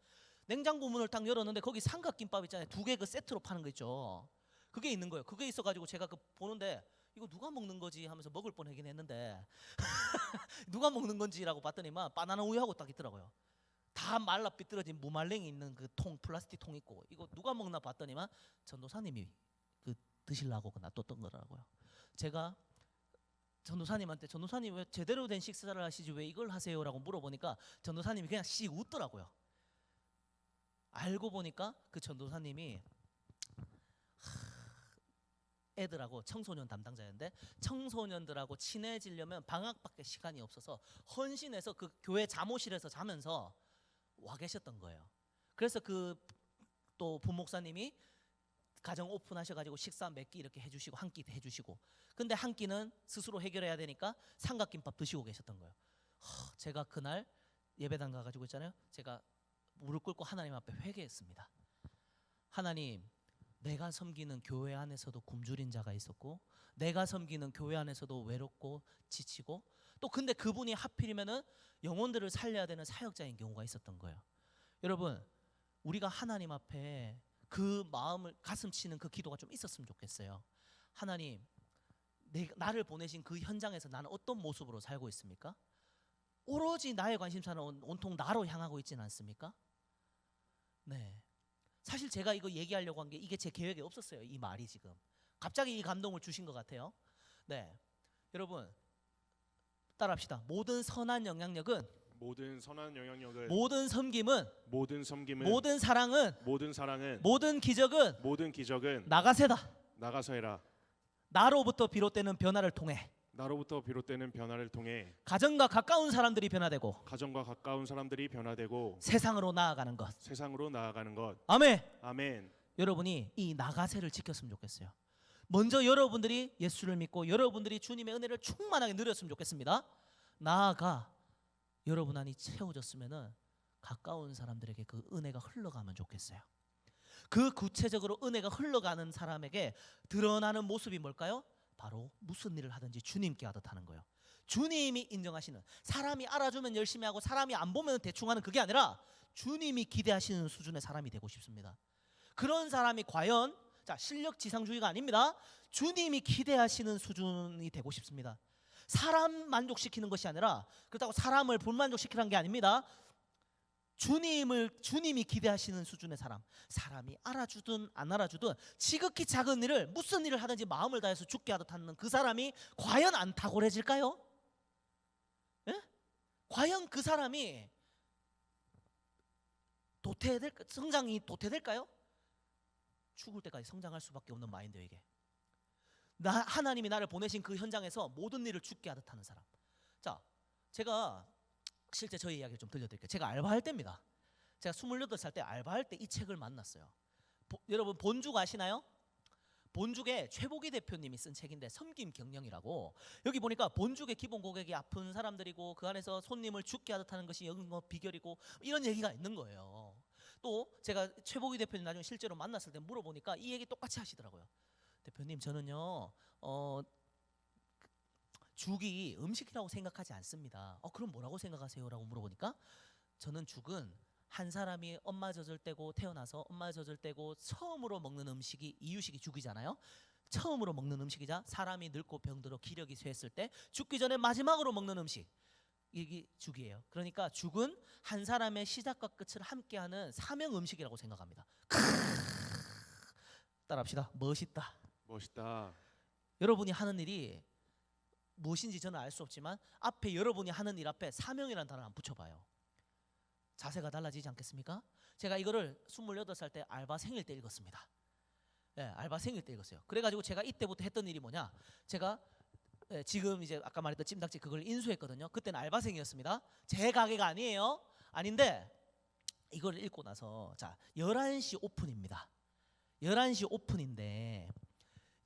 냉장고 문을 딱 열었는데 거기 삼각김밥 있잖아요. 2개 그 세트로 파는 거 있죠. 그게 있는 거예요. 그게 있어가지고 제가 보는데 이거 누가 먹는 거지 하면서 먹을 뻔하긴 했는데 누가 먹는 건지라고 봤더니만 바나나 우유하고 딱 있더라고요. 다 말라 삐뚤어진 무말랭이 있는 그 플라스틱 통 있고 이거 누가 먹나 봤더니만 전도사님이 드시려고 놔뒀던 거라고요. 제가 전도사님한테 전도사님 왜 제대로 된 식사를 하시지 왜 이걸 하세요라고 물어보니까 전도사님이 그냥 씩 웃더라고요. 알고 보니까 그 전도사님이 애들하고 청소년 담당자였는데 청소년들하고 친해지려면 방학밖에 시간이 없어서 헌신해서 그 교회 잠옷실에서 자면서 와 계셨던 거예요. 그래서 그 또 부목사님이 가정 오픈하셔가지고 식사 몇 끼 이렇게 해주시고 한 끼 해주시고, 근데 한 끼는 스스로 해결해야 되니까 삼각김밥 드시고 계셨던 거예요. 제가 그날 예배당 가가지고 있잖아요. 제가 무릎 꿇고 하나님 앞에 회개했습니다. 하나님, 내가 섬기는 교회 안에서도 굶주린 자가 있었고 내가 섬기는 교회 안에서도 외롭고 지치고 또 근데 그분이 하필이면은 영혼들을 살려야 되는 사역자인 경우가 있었던 거예요. 여러분, 우리가 하나님 앞에 그 마음을 가슴 치는 그 기도가 좀 있었으면 좋겠어요. 하나님, 나를 보내신 그 현장에서 나는 어떤 모습으로 살고 있습니까? 오로지 나의 관심사는 온통 나로 향하고 있지는 않습니까? 네. 사실 제가 이거 얘기하려고 한 게 이게 제 계획에 없었어요. 이 말이 지금 갑자기 이 감동을 주신 것 같아요. 네, 여러분 따라합시다. 모든 선한 영향력은, 모든 선한 영향력을, 모든 섬김은, 모든 섬김은, 모든 사랑은, 모든 사랑은, 모든 기적은 모든 기적은 나가세다. 나가서 해라. 나로부터 비롯되는 변화를 통해 나로부터 비롯되는 변화를 통해 가정과 가까운 사람들이 변화되고 가정과 가까운 사람들이 변화되고 세상으로 나아가는 것. 세상으로 나아가는 것. 아멘. 아멘. 여러분이 이 나가세를 지켰으면 좋겠어요. 먼저 여러분들이 예수를 믿고 여러분들이 주님의 은혜를 충만하게 누렸으면 좋겠습니다. 나아가 여러분 안이 채워졌으면은 가까운 사람들에게 그 은혜가 흘러가면 좋겠어요. 그 구체적으로 은혜가 흘러가는 사람에게 드러나는 모습이 뭘까요? 바로 무슨 일을 하든지 주님께 하듯 하는 거예요. 주님이 인정하시는, 사람이 알아주면 열심히 하고 사람이 안 보면 대충 하는 그게 아니라 주님이 기대하시는 수준의 사람이 되고 싶습니다. 그런 사람이 과연, 자, 실력 지상주의가 아닙니다. 주님이 기대하시는 수준이 되고 싶습니다. 사람 만족시키는 것이 아니라, 그렇다고 사람을 불만족시키는 게 아닙니다. 주님이 기대하시는 수준의 사람, 사람이 알아주든 안 알아주든 지극히 작은 일을, 무슨 일을 하든지 마음을 다해서 죽게 하듯 하는 그 사람이 과연 안 탁월해질까요? 예? 과연 그 사람이 성장이 도태될까요? 죽을 때까지 성장할 수밖에 없는 마인드예요 이게. 하나님이 나를 보내신 그 현장에서 모든 일을 죽게 하듯 하는 사람. 자, 제가 실제 저희 이야기를 좀 들려드릴게요. 제가 알바할 때입니다. 제가 28살 때 알바할 때 이 책을 만났어요. 여러분 본죽 아시나요? 본죽의 최보기 대표님이 쓴 책인데 섬김 경영이라고. 여기 보니까 본죽의 기본 고객이 아픈 사람들이고 그 안에서 손님을 죽게 하듯 하는 것이 영업 비결이고 이런 얘기가 있는 거예요. 또 제가 최보기 대표님 나중에 실제로 만났을 때 물어보니까 이 얘기 똑같이 하시더라고요. 대표님, 저는요 죽이 음식이라고 생각하지 않습니다. 그럼 뭐라고 생각하세요? 라고 물어보니까 저는 죽은 한 사람이 엄마 젖을 떼고 태어나서 엄마 젖을 떼고 처음으로 먹는 음식이 이유식이 죽이잖아요. 처음으로 먹는 음식이자 사람이 늙고 병들어 기력이 쇠했을 때 죽기 전에 마지막으로 먹는 음식, 이게 죽이에요. 그러니까 죽은 한 사람의 시작과 끝을 함께하는 사명 음식이라고 생각합니다. 따라합시다. 멋있다. 멋있다. 여러분이 하는 일이 무엇인지 저는 알 수 없지만 앞에 여러분이 하는 일 앞에 사명이라는 단어를 한번 붙여봐요. 자세가 달라지지 않겠습니까? 제가 이거를 28살 때 알바생일 때 읽었습니다. 네, 알바생일 때 읽었어요. 그래가지고 제가 이때부터 했던 일이 뭐냐, 제가 지금 이제 아까 말했던 찜닭집 그걸 인수했거든요. 그때는 알바생이었습니다. 제 가게가 아니에요. 아닌데 이걸 읽고 나서, 자, 11시 오픈입니다. 11시 오픈인데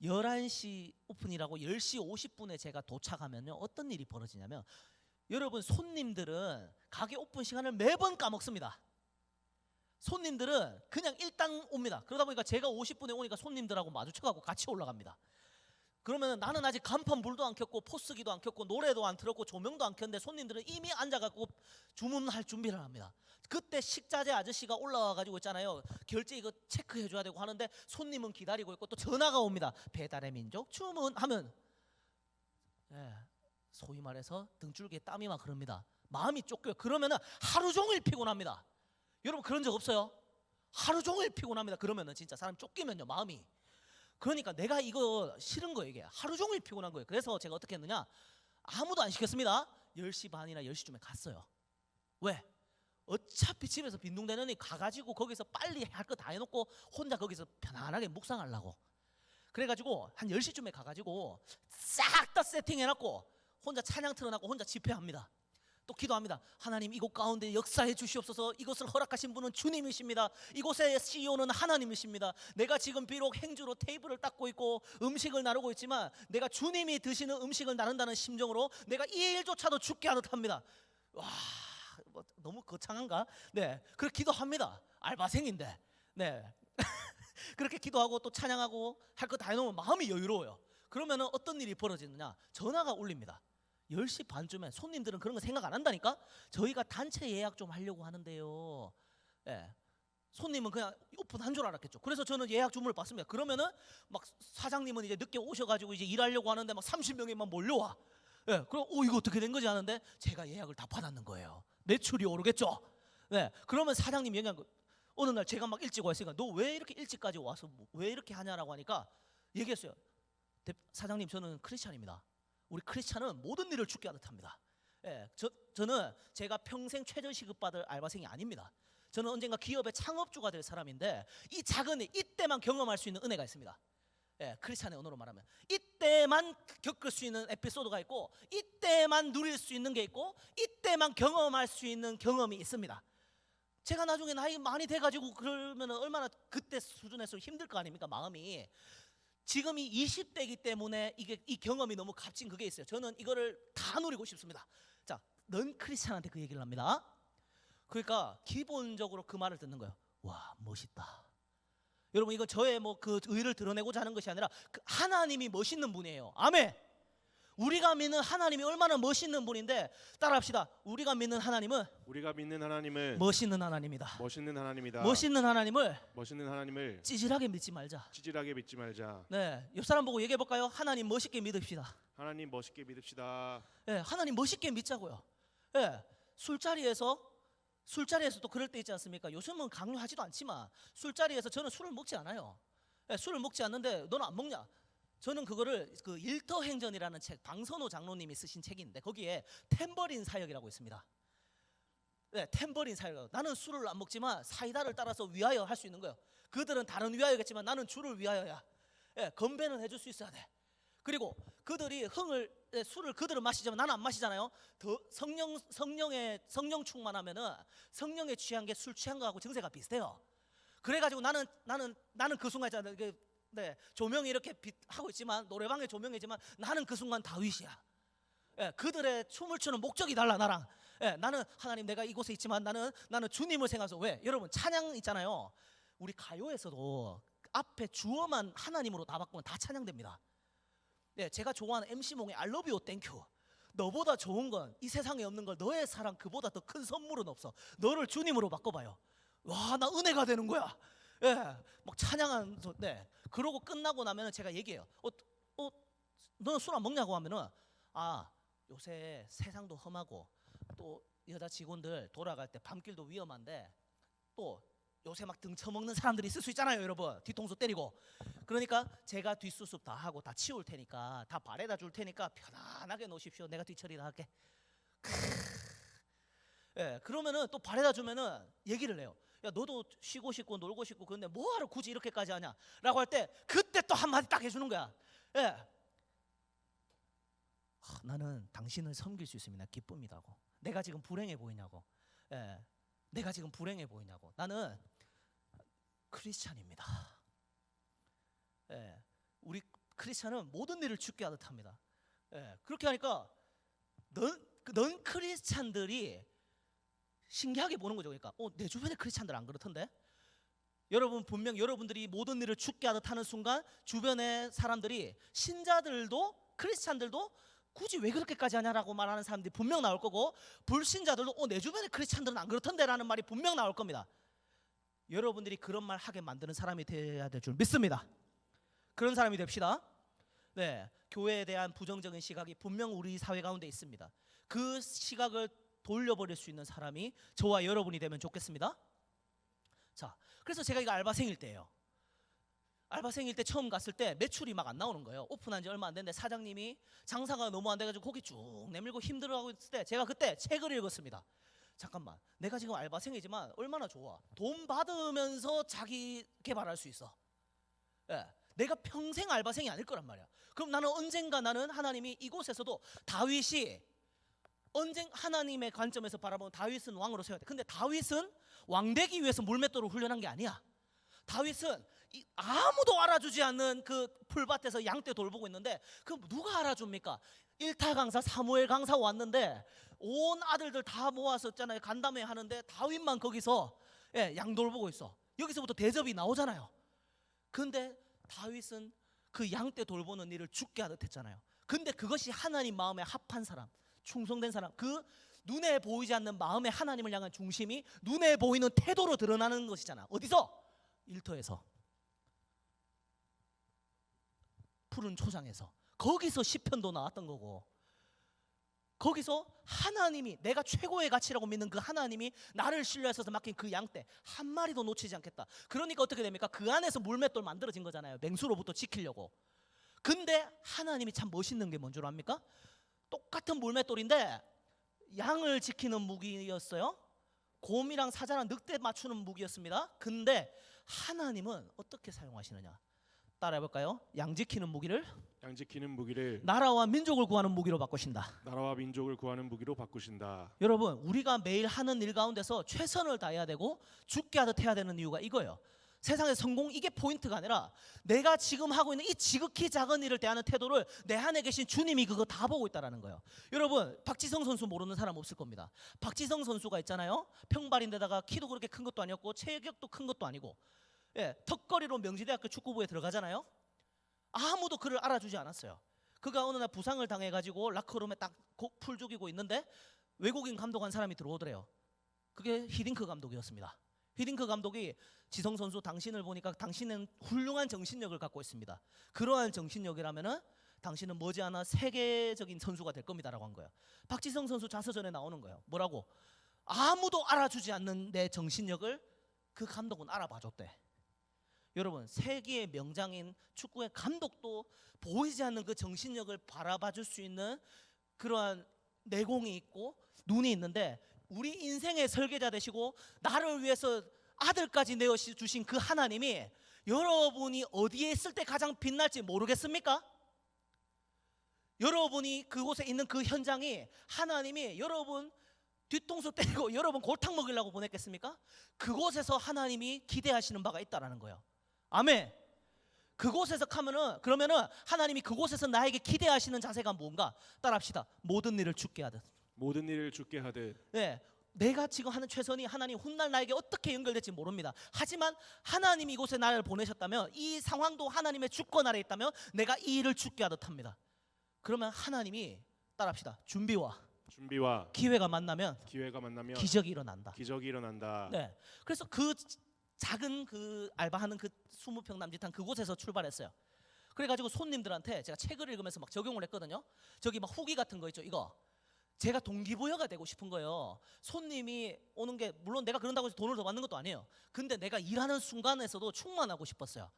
11시 오픈이라고 10시 50분에 제가 도착하면요 어떤 일이 벌어지냐면, 여러분 손님들은 가게 오픈 시간을 매번 까먹습니다. 손님들은 그냥 일단 옵니다. 그러다 보니까 제가 50분에 오니까 손님들하고 마주쳐가고 같이 올라갑니다. 그러면 나는 아직 간판 불도 안 켰고 포스기도 안 켰고 노래도 안 틀었고 조명도 안 켰는데 손님들은 이미 앉아갖고 주문할 준비를 합니다. 그때 식자재 아저씨가 올라와가지고 있잖아요. 결제 이거 체크해줘야 되고 하는데 손님은 기다리고 있고 또 전화가 옵니다. 배달의 민족 주문하면, 소위 말해서 등줄기에 땀이 막 흐릅니다. 마음이 쫓겨요. 그러면은 하루 종일 피곤합니다. 여러분 그런 적 없어요? 하루 종일 피곤합니다. 그러면은 진짜 사람 쫓기면요 마음이. 그러니까 내가 이거 싫은 거예요. 이게 하루 종일 피곤한 거예요. 그래서 제가 어떻게 했느냐, 아무도 안 시켰습니다. 10시 반이나 10시쯤에 갔어요. 왜? 어차피 집에서 빈둥대느니 가가지고 거기서 빨리 할 거 다 해놓고 혼자 거기서 편안하게 묵상하려고. 그래가지고 한 10시쯤에 가가지고 싹 다 세팅해놨고 혼자 찬양 틀어놨고 혼자 집회합니다. 또 기도합니다. 하나님, 이곳 가운데 역사해 주시옵소서. 이곳을 허락하신 분은 주님이십니다. 이곳의 CEO는 하나님이십니다. 내가 지금 비록 행주로 테이블을 닦고 있고 음식을 나누고 있지만 내가 주님이 드시는 음식을 나눈다는 심정으로 내가 이 일조차도 죽게 하듯 합니다. 와, 뭐 너무 거창한가? 네, 그렇게 기도합니다. 알바생인데. 네. 그렇게 기도하고 또 찬양하고 할 거 다 해놓으면 마음이 여유로워요. 그러면은 어떤 일이 벌어지느냐, 전화가 울립니다. 10시 반쯤에. 손님들은 그런 거 생각 안 한다니까. 저희가 단체 예약 좀 하려고 하는데요. 예. 손님은 그냥 오픈한 줄 알았겠죠. 그래서 저는 예약 주문을 받습니다. 그러면은 막 사장님은 이제 늦게 오셔가지고 이제 일하려고 하는데 막 30명이만 몰려와. 예. 그럼 이거 어떻게 된 거지 하는데 제가 예약을 다 받았는 거예요. 매출이 오르겠죠. 네. 그러면 사장님 얘기한 거, 어느 날 제가 막 일찍 와 있으니까 너 왜 이렇게 일찍까지 와서 왜 이렇게 하냐라고 하니까 얘기했어요. 사장님, 저는 크리스찬입니다. 우리 크리스찬은 모든 일을 죽게 하듯 합니다. 예, 저는 제가 평생 최저 시급 받을 알바생이 아닙니다. 저는 언젠가 기업의 창업주가 될 사람인데 이 작은 일, 이때만 경험할 수 있는 은혜가 있습니다. 예, 크리스찬의 언어로 말하면 이때만 겪을 수 있는 에피소드가 있고 이때만 누릴 수 있는 게 있고 이때만 경험할 수 있는 경험이 있습니다. 제가 나중에 나이 많이 돼가지고 그러면 얼마나 그때 수준에서 힘들 거 아닙니까, 마음이. 지금이 20대이기 때문에 이 경험이 너무 값진 그게 있어요. 저는 이거를 다 누리고 싶습니다. 자, 넌 크리스찬한테 그 얘기를 합니다. 그러니까 기본적으로 그 말을 듣는 거예요. 와, 멋있다. 여러분, 이거 저의 뭐 그 의를 드러내고자 하는 것이 아니라 그 하나님이 멋있는 분이에요. 아멘. 우리가 믿는 하나님이 얼마나 멋있는 분인데 따라합시다. 우리가 믿는 하나님은 멋있는 하나님이다. 멋있는 하나님이다. 멋있는 하나님을 찌질하게 믿지 말자. 네, 옆 사람 보고 얘기해 볼까요? 하나님 멋있게 믿읍시다. 하나님 멋있게 믿읍시다. 네, 하나님 멋있게 믿자고요. 네, 술자리에서도 그럴 때 있지 않습니까? 요즘은 강요하지도 않지만 술자리에서 저는 술을 먹지 않아요. 네, 술을 먹지 않는데 너는 안 먹냐? 저는 그거를 그 일터행전이라는 책, 방선호 장로님이 쓰신 책인데 거기에 탬버린 사역이라고 있습니다. 네, 탬버린 사역. 나는 술을 안 먹지만 사이다를 따라서 위하여 할 수 있는 거예요. 그들은 다른 위하여겠지만 나는 주를 위하여야. 네, 건배는 해줄 수 있어야 돼. 그리고 그들이 술을 그들은 마시지만 나는 안 마시잖아요. 더 성령 충만하면은 성령에 취한 게 술 취한 거하고 증세가 비슷해요. 그래가지고 나는 그 순간 있잖아요. 네, 조명이 이렇게 하고 있지만 노래방의 조명이지만 나는 그 순간 다윗이야. 예, 그들의 춤을 추는 목적이 달라 나랑. 예, 나는 하나님, 내가 이곳에 있지만 나는 주님을 생각해서. 왜? 여러분, 찬양 있잖아요. 우리 가요에서도 앞에 주어만 하나님으로 다 바꾸면 다 찬양됩니다. 네, 제가 좋아하는 MC몽의 I love you, thank you. 너보다 좋은 건 이 세상에 없는 걸, 너의 사랑 그보다 더 큰 선물은 없어. 너를 주님으로 바꿔봐요. 와, 나 은혜가 되는 거야. 예, 막 찬양한. 네, 그러고 끝나고 나면은 제가 얘기해요. 너는 술 안 먹냐고 하면은, 요새 세상도 험하고 또 여자 직원들 돌아갈 때 밤길도 위험한데 또 요새 막 등 쳐먹는 사람들이 있을 수 있잖아요, 여러분. 뒤통수 때리고. 그러니까 제가 뒷수습 다 하고 다 치울 테니까, 다 바래다 줄 테니까 편안하게 놓으십시오. 내가 뒤처리 다 할게. 예, 그러면은 또 바래다 주면은 얘기를 해요. 야, 너도 쉬고 싶고 놀고 싶고 그런데 뭐하러 굳이 이렇게까지 하냐? 라고 할 때 그때 또 한마디 딱 해주는 거야. 예. 나는 당신을 섬길 수 있습니다. 기쁩니다고. 내가 지금 불행해 보이냐고. 예. 내가 지금 불행해 보이냐고. 나는 크리스찬입니다. 예. 우리 크리스찬은 모든 일을 죽게 하듯 합니다. 예. 그렇게 하니까 넌 크리스찬들이 신기하게 보는 거죠. 그러니까 내 주변에 크리스찬들 안 그렇던데? 여러분, 분명 여러분들이 모든 일을 죽게 하듯 하는 순간 주변의 사람들이, 신자들도 크리스찬들도 굳이 왜 그렇게까지 하냐라고 말하는 사람들이 분명 나올 거고, 불신자들도 내 주변에 크리스찬들은 안 그렇던데 라는 말이 분명 나올 겁니다. 여러분들이 그런 말 하게 만드는 사람이 돼야 될 줄 믿습니다. 그런 사람이 됩시다. 네, 교회에 대한 부정적인 시각이 분명 우리 사회 가운데 있습니다. 그 시각을 돌려버릴 수 있는 사람이 저와 여러분이 되면 좋겠습니다. 자, 그래서 제가 이거 알바생일 때예요. 알바생일 때 처음 갔을 때 매출이 막 안 나오는 거예요. 오픈한 지 얼마 안 됐는데 사장님이 장사가 너무 안 돼가지고 고기 쭉 내밀고 힘들어하고 있을 때 제가 그때 책을 읽었습니다. 잠깐만, 내가 지금 알바생이지만 얼마나 좋아. 돈 받으면서 자기 개발할 수 있어. 예, 내가 평생 알바생이 아닐 거란 말이야. 그럼 나는 언젠가 나는 하나님이 이곳에서도 다윗이 하나님의 관점에서 바라보면 다윗은 왕으로 세워야 돼. 근데 다윗은 왕 되기 위해서 물맷돌을 훈련한 게 아니야. 다윗은 아무도 알아주지 않는 그 풀밭에서 양떼 돌보고 있는데 그 누가 알아줍니까? 일타 강사 사무엘 강사 왔는데 온 아들들 다 모았었잖아요. 간담회 하는데 다윗만 거기서 양 돌보고 있어. 여기서부터 대접이 나오잖아요. 근데 다윗은 그 양떼 돌보는 일을 죽게 하듯 했잖아요. 근데 그것이 하나님 마음에 합한 사람, 충성된 사람, 그 눈에 보이지 않는 마음의 하나님을 향한 중심이 눈에 보이는 태도로 드러나는 것이잖아. 어디서? 일터에서, 푸른 초장에서, 거기서 시편도 나왔던 거고, 거기서 하나님이 내가 최고의 가치라고 믿는 그 하나님이 나를 신뢰해서 맡긴 그 양떼 한 마리도 놓치지 않겠다. 그러니까 어떻게 됩니까? 그 안에서 물맷돌 만들어진 거잖아요. 맹수로부터 지키려고. 근데 하나님이 참 멋있는 게 뭔 줄 압니까? 똑같은 물맷돌인데 양을 지키는 무기였어요. 곰이랑 사자랑 늑대 맞추는 무기였습니다. 근데 하나님은 어떻게 사용하시느냐? 따라해볼까요? 양 지키는 무기를 나라와 민족을 구하는 무기로 바꾸신다. 나라와 민족을 구하는 무기로 바꾸신다. 여러분, 우리가 매일 하는 일 가운데서 최선을 다해야 되고 죽게 하듯 해야 되는 이유가 이거예요. 세상의 성공, 이게 포인트가 아니라 내가 지금 하고 있는 이 지극히 작은 일을 대하는 태도를 내 안에 계신 주님이 그거 다 보고 있다는 거예요. 여러분, 박지성 선수 모르는 사람 없을 겁니다. 박지성 선수가 있잖아요. 평발인데다가 키도 그렇게 큰 것도 아니었고 체격도 큰 것도 아니고, 턱걸이로 명지대학교 축구부에 들어가잖아요. 아무도 그를 알아주지 않았어요. 그가 어느 날 부상을 당해가지고 라커룸에 딱 풀 죽이고 있는데 외국인 감독 한 사람이 들어오더래요. 그게 히딩크 감독이었습니다. 히딩크 감독이 지성 선수, 당신을 보니까 당신은 훌륭한 정신력을 갖고 있습니다. 그러한 정신력이라면은 당신은 머지않아 세계적인 선수가 될 겁니다라고 한 거예요. 박지성 선수 자서전에 나오는 거예요. 뭐라고? 아무도 알아주지 않는 내 정신력을 그 감독은 알아봐줬대. 여러분, 세계의 명장인 축구의 감독도 보이지 않는 그 정신력을 바라봐줄 수 있는 그러한 내공이 있고 눈이 있는데, 우리 인생의 설계자 되시고 나를 위해서 아들까지 내어주신 그 하나님이 여러분이 어디에 있을 때 가장 빛날지 모르겠습니까? 여러분이 그곳에 있는 그 현장이 하나님이 여러분 뒤통수 때리고 여러분 골탕 먹이려고 보냈겠습니까? 그곳에서 하나님이 기대하시는 바가 있다라는 거예요. 아멘. 그곳에서 그러면은 하나님이 그곳에서 나에게 기대하시는 자세가 뭔가? 따라합시다. 모든 일을 죽게 하듯. 모든 일을 죽게 하듯. 네, 내가 지금 하는 최선이 하나님 훗날 나에게 어떻게 연결될지 모릅니다. 하지만 하나님이 이곳에 나를 보내셨다면, 이 상황도 하나님의 주권 아래 있다면 내가 이 일을 죽게 하듯 합니다. 그러면 하나님이, 따라합시다, 준비와 기회가 만나면 기적이 일어난다. 네, 그래서 그 작은 그 알바하는 그 20평 남짓한 그곳에서 출발했어요. 그래가지고 손님들한테 제가 책을 읽으면서 막 적용을 했거든요. 저기 막 후기 같은 거 있죠, 이거. 제가 동기부여가 되고 싶은 거예요. 손님이 오는 게 물론 내가 그런다고 해서 돈을 더 받는 것도 아니에요. 근데 내가 일하는 순간에서도 충만하고 싶었어요.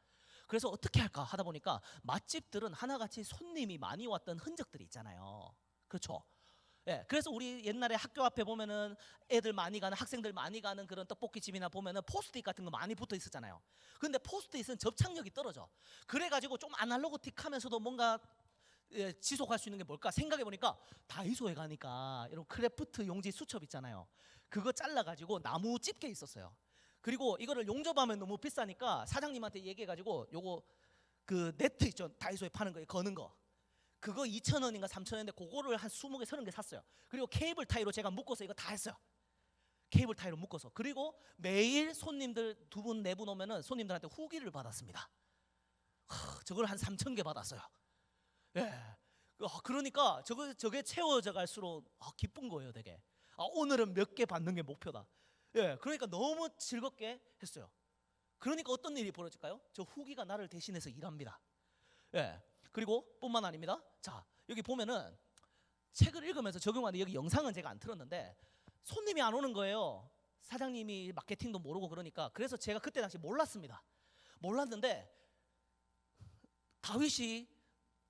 그래서 어떻게 할까 하다 보니까 맛집들은 하나같이 손님이 많이 왔던 흔적들이 있잖아요. 그렇죠? 그래서 우리 옛날에 학교 앞에 보면은 애들 많이 가는, 학생들 많이 가는 그런 떡볶이집이나 보면은 포스트잇 같은 거 많이 붙어 있었잖아요. 근데 포스트잇은 접착력이 떨어져. 그래가지고 좀 아날로그틱하면서도 뭔가 지속할 수 있는 게 뭘까 생각해 보니까 다이소에 가니까 이런 크래프트 용지 수첩 있잖아요. 그거 잘라가지고 나무 집게 있었어요. 그리고 이거를 용접하면 너무 비싸니까 사장님한테 얘기해가지고 요거 그 네트 있죠, 다이소에 파는 거, 거는 거, 그거 2,000원인가 3,000원인데 그거를 한 20개 30개 샀어요. 그리고 케이블 타이로 제가 묶어서 이거 다 했어요. 케이블 타이로 묶어서. 그리고 매일 손님들 2분 4분 오면은 손님들한테 후기를 받았습니다. 저걸 한 3,000개 받았어요. 그러니까 저게 채워져 갈수록 기쁜 거예요, 되게. 오늘은 몇 개 받는 게 목표다. 그러니까 너무 즐겁게 했어요. 그러니까 어떤 일이 벌어질까요? 저 후기가 나를 대신해서 일합니다. 그리고 뿐만 아닙니다. 자, 여기 보면은 책을 읽으면서 적용하는데, 여기 영상은 제가 안 틀었는데 손님이 안 오는 거예요. 사장님이 마케팅도 모르고 그러니까. 그래서 제가 그때 당시 몰랐습니다. 몰랐는데 다윗이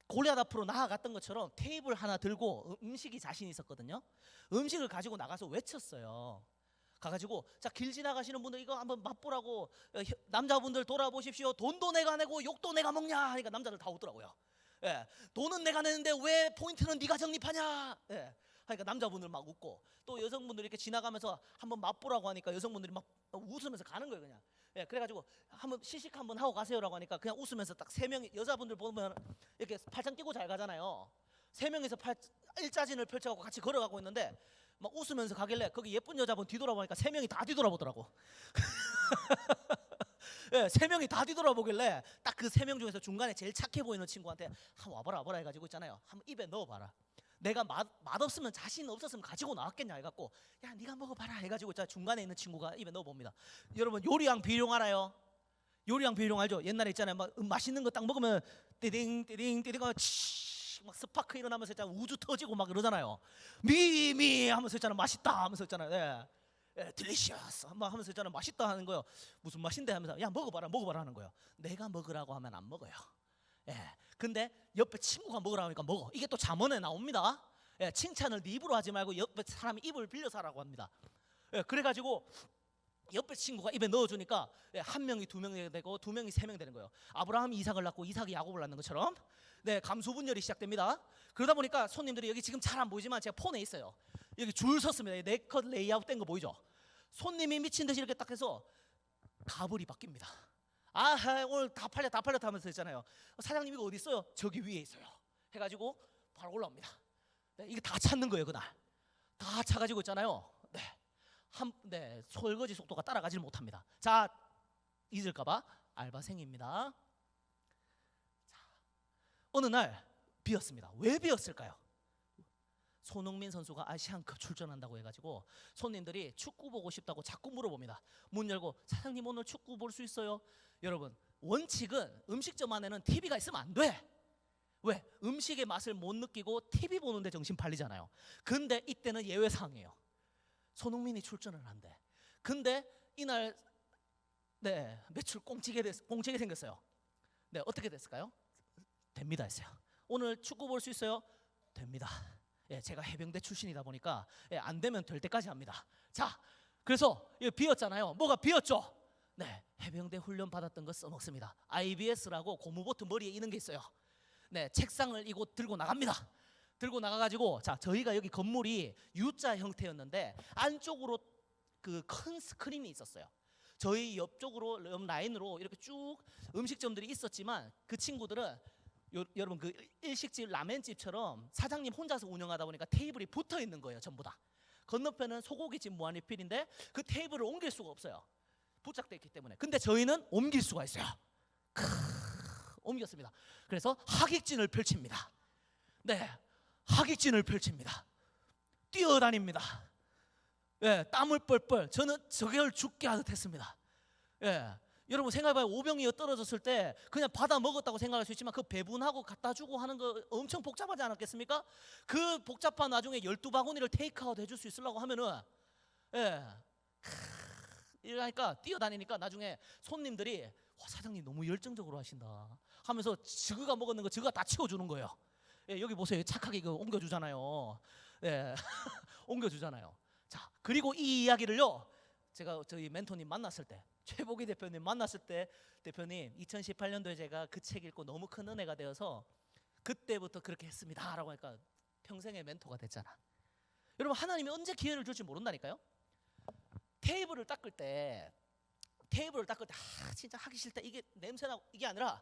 골리앗 앞으로 나아갔던 것처럼 테이블 하나 들고 음식이 자신 있었거든요. 음식을 가지고 나가서 외쳤어요. 가가지고 자, 길 지나가시는 분들 이거 한번 맛보라고, 남자분들 돌아보십시오. 돈도 내가 내고 욕도 내가 먹냐 하니까 남자들 다 웃더라고요. 예, 돈은 내가 내는데 왜 포인트는 네가 적립하냐. 예, 하니까 남자분들 막 웃고, 또 여성분들이 이렇게 지나가면서 한번 맛보라고 하니까 여성분들이 막 웃으면서 가는 거예요 그냥. 예, 그래가지고 한번 시식 한번 하고 가세요라고 하니까 그냥 웃으면서 딱 세 명이, 여자분들 보면 이렇게 팔짱 끼고 잘 가잖아요. 세 명이서 일자진을 펼쳐갖고 같이 걸어가고 있는데 막 웃으면서 가길래 거기 예쁜 여자분 뒤돌아보니까 세 명이 다 뒤돌아보더라고. 예, 세 명이 다 뒤돌아보길래 딱 그 세 명 중에서 중간에 제일 착해 보이는 친구한테 한번 와봐라 해가지고 있잖아요. 한번 입에 넣어봐라. 내가 맛없으면, 자신 없었으면 가지고 나왔겠냐 해갖고, 야 네가 먹어봐라 해가지고 중간에 있는 친구가 입에 넣어봅니다. 여러분 요리왕 비룡 알아요? 요리왕 비룡 알죠? 옛날에 있잖아요. 막 맛있는 거 딱 먹으면 띠딩 띠딩 띠딩 하면 막 스파크 일어나면서 있잖아요. 우주 터지고 막 그러잖아요. 미미 하면서 있잖아요. 맛있다 하면서 있잖아요. 예, 딜리셔스 막 하면서 있잖아요. 맛있다 하는 거요. 무슨 맛인데 하면서 야 먹어봐라 하는 거예요. 내가 먹으라고 하면 안 먹어요. 예, 근데 옆에 친구가 먹으라고 하니까 먹어. 이게 또 잠언에 나옵니다. 예, 칭찬을 네 입으로 하지 말고 옆에 사람이 입을 빌려서 하라고 합니다. 예, 그래가지고 옆에 친구가 입에 넣어주니까, 예, 한 명이 두 명이 되고 두 명이 세 명 되는 거예요. 아브라함이 이삭을 낳고 이삭이 야곱을 낳는 것처럼, 네, 감수분열이 시작됩니다. 그러다 보니까 손님들이, 여기 지금 잘 안 보이지만 제가 폰에 있어요. 여기 줄 섰습니다. 네컷 레이아웃 된 거 보이죠? 손님이 미친 듯이 이렇게 딱 해서 가불이 바뀝니다. 아, 오늘 다 팔렸다 하면서 했잖아요. 사장님 이거 어디 있어요? 저기 위에 있어요. 해가지고 바로 올라옵니다. 네, 이게 다 찾는 거예요 그날. 다 차가지고 있잖아요. 네, 설거지 속도가 따라가질 못합니다. 자, 잊을까봐 알바생입니다. 자, 어느 날 비었습니다. 왜 비었을까요? 손흥민 선수가 아시안컵 출전한다고 해가지고 손님들이 축구 보고 싶다고 자꾸 물어봅니다. 문 열고 사장님 오늘 축구 볼 수 있어요? 여러분, 원칙은 음식점 안에는 TV가 있으면 안 돼. 왜? 음식의 맛을 못 느끼고 TV 보는데 정신 팔리잖아요. 근데 이때는 예외 사항이에요. 손흥민이 출전을 한대. 근데 이날, 네, 매출 꽁치게 생겼어요. 네, 어떻게 됐을까요? 됩니다 했어요. 오늘 축구 볼 수 있어요? 됩니다. 예, 제가 해병대 출신이다 보니까, 예, 안 되면 될 때까지 합니다. 자, 그래서 이거 비었잖아요. 뭐가 비었죠? 네, 해병대 훈련 받았던 거 써먹습니다. IBS라고 고무보트 머리에 이는 게 있어요. 네, 책상을 이곳 들고 나갑니다. 들고 나가가지고, 자, 저희가 여기 건물이 U자 형태였는데 안쪽으로 그 큰 스크린이 있었어요. 저희 옆쪽으로, 옆 라인으로 이렇게 쭉 음식점들이 있었지만 그 친구들은 여러분 그 일식집 라멘집처럼 사장님 혼자서 운영하다 보니까 테이블이 붙어 있는 거예요. 전부 다. 건너편은 소고기집 무한리필인데 그 테이블을 옮길 수가 없어요. 부착되어 있기 때문에. 근데 저희는 옮길 수가 있어요. 옮겼습니다. 그래서 하객진을 펼칩니다. 네, 하객진을 펼칩니다. 뛰어다닙니다. 예, 땀을 뻘뻘. 저는 저걸 죽게 하듯 했습니다. 예, 여러분 생각해봐요. 오병이어 떨어졌을 때 그냥 받아 먹었다고 생각할 수 있지만 그 배분하고 갖다 주고 하는 거 엄청 복잡하지 않았겠습니까? 그 복잡한 와중에 12바구니를 테이크아웃 해줄 수 있으려고 하면은, 예, 이러니까 뛰어다니니까 나중에 손님들이 사장님 너무 열정적으로 하신다 하면서 저가 먹었는 거 저가 다 치워주는 거예요. 예, 여기 보세요. 착하게 이거 옮겨주잖아요. 예, 옮겨주잖아요. 자, 그리고 이 이야기를요, 제가 저희 멘토님 만났을 때, 최복희 대표님 만났을 때, 대표님 2018년도에 제가 그 책 읽고 너무 큰 은혜가 되어서 그때부터 그렇게 했습니다 라고 하니까 평생의 멘토가 됐잖아. 여러분, 하나님이 언제 기회를 줄지 모른다니까요. 테이블을 닦을 때 진짜 하기 싫다, 이게 냄새나고, 이게 아니라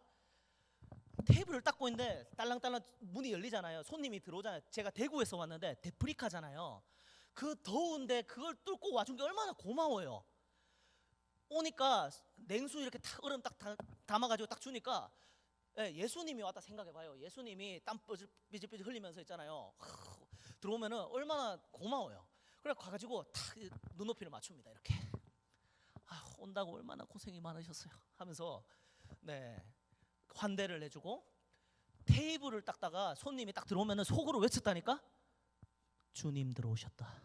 테이블을 닦고 있는데 딸랑딸랑 문이 열리잖아요. 손님이 들어오잖아요. 제가 대구에서 왔는데 데프리카잖아요. 그 더운데 그걸 뚫고 와준 게 얼마나 고마워요. 오니까 냉수 이렇게 탁 얼음 딱 담아가지고 딱 주니까, 예, 예수님이 왔다 생각해봐요. 예수님이 땀 삐질삐질 흘리면서 있잖아요. 들어오면은 얼마나 고마워요. 그래 가가지고 탁 눈높이를 맞춥니다. 이렇게. 아, 온다고 얼마나 고생이 많으셨어요 하면서, 네, 환대를 해주고, 테이블을 닦다가 손님이 딱 들어오면은 속으로 외쳤다니까. 주님 들어오셨다.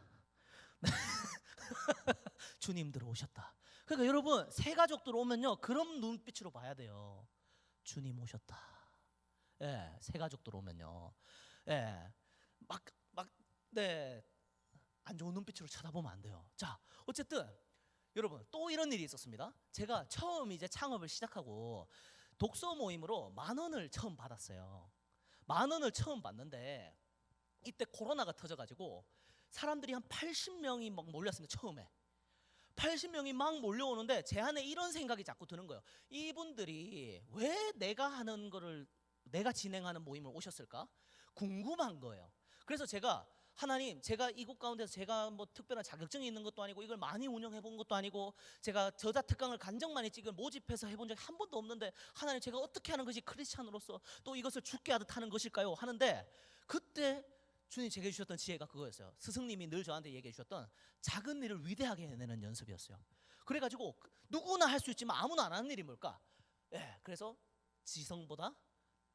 주님 들어오셨다. 그러니까 여러분, 새 가족 들어오면요 그런 눈빛으로 봐야 돼요. 주님 오셨다. 예, 새 가족 들어오면요. 예, 네, 안 좋은 눈빛으로 쳐다보면 안 돼요. 자, 어쨌든 여러분 또 이런 일이 있었습니다. 제가 처음 이제 창업을 시작하고 독서 모임으로 10,000원을 처음 받았어요. 10,000원을 처음 받는데 이때 코로나가 터져가지고 사람들이 한 80명이 막 몰렸습니다. 처음에 80명이 막 몰려오는데 제 안에 이런 생각이 자꾸 드는 거예요. 이분들이 왜 내가 하는 거를, 내가 진행하는 모임을 오셨을까? 궁금한 거예요. 그래서 제가 하나님, 제가 이곳 가운데서 제가 뭐 특별한 자격증이 있는 것도 아니고 이걸 많이 운영해 본 것도 아니고 제가 저자 특강을 간증만이 찍을 모집해서 해본 적이 한 번도 없는데 하나님, 제가 어떻게 하는 것이 크리스찬으로서 또 이것을 죽게 하듯 하는 것일까요? 하는데 그때 주님 제게 주셨던 지혜가 그거였어요. 스승님이 늘 저한테 얘기해 주셨던 작은 일을 위대하게 해내는 연습이었어요. 그래가지고 누구나 할 수 있지만 아무나 안 하는 일이 뭘까? 예, 그래서 지성보다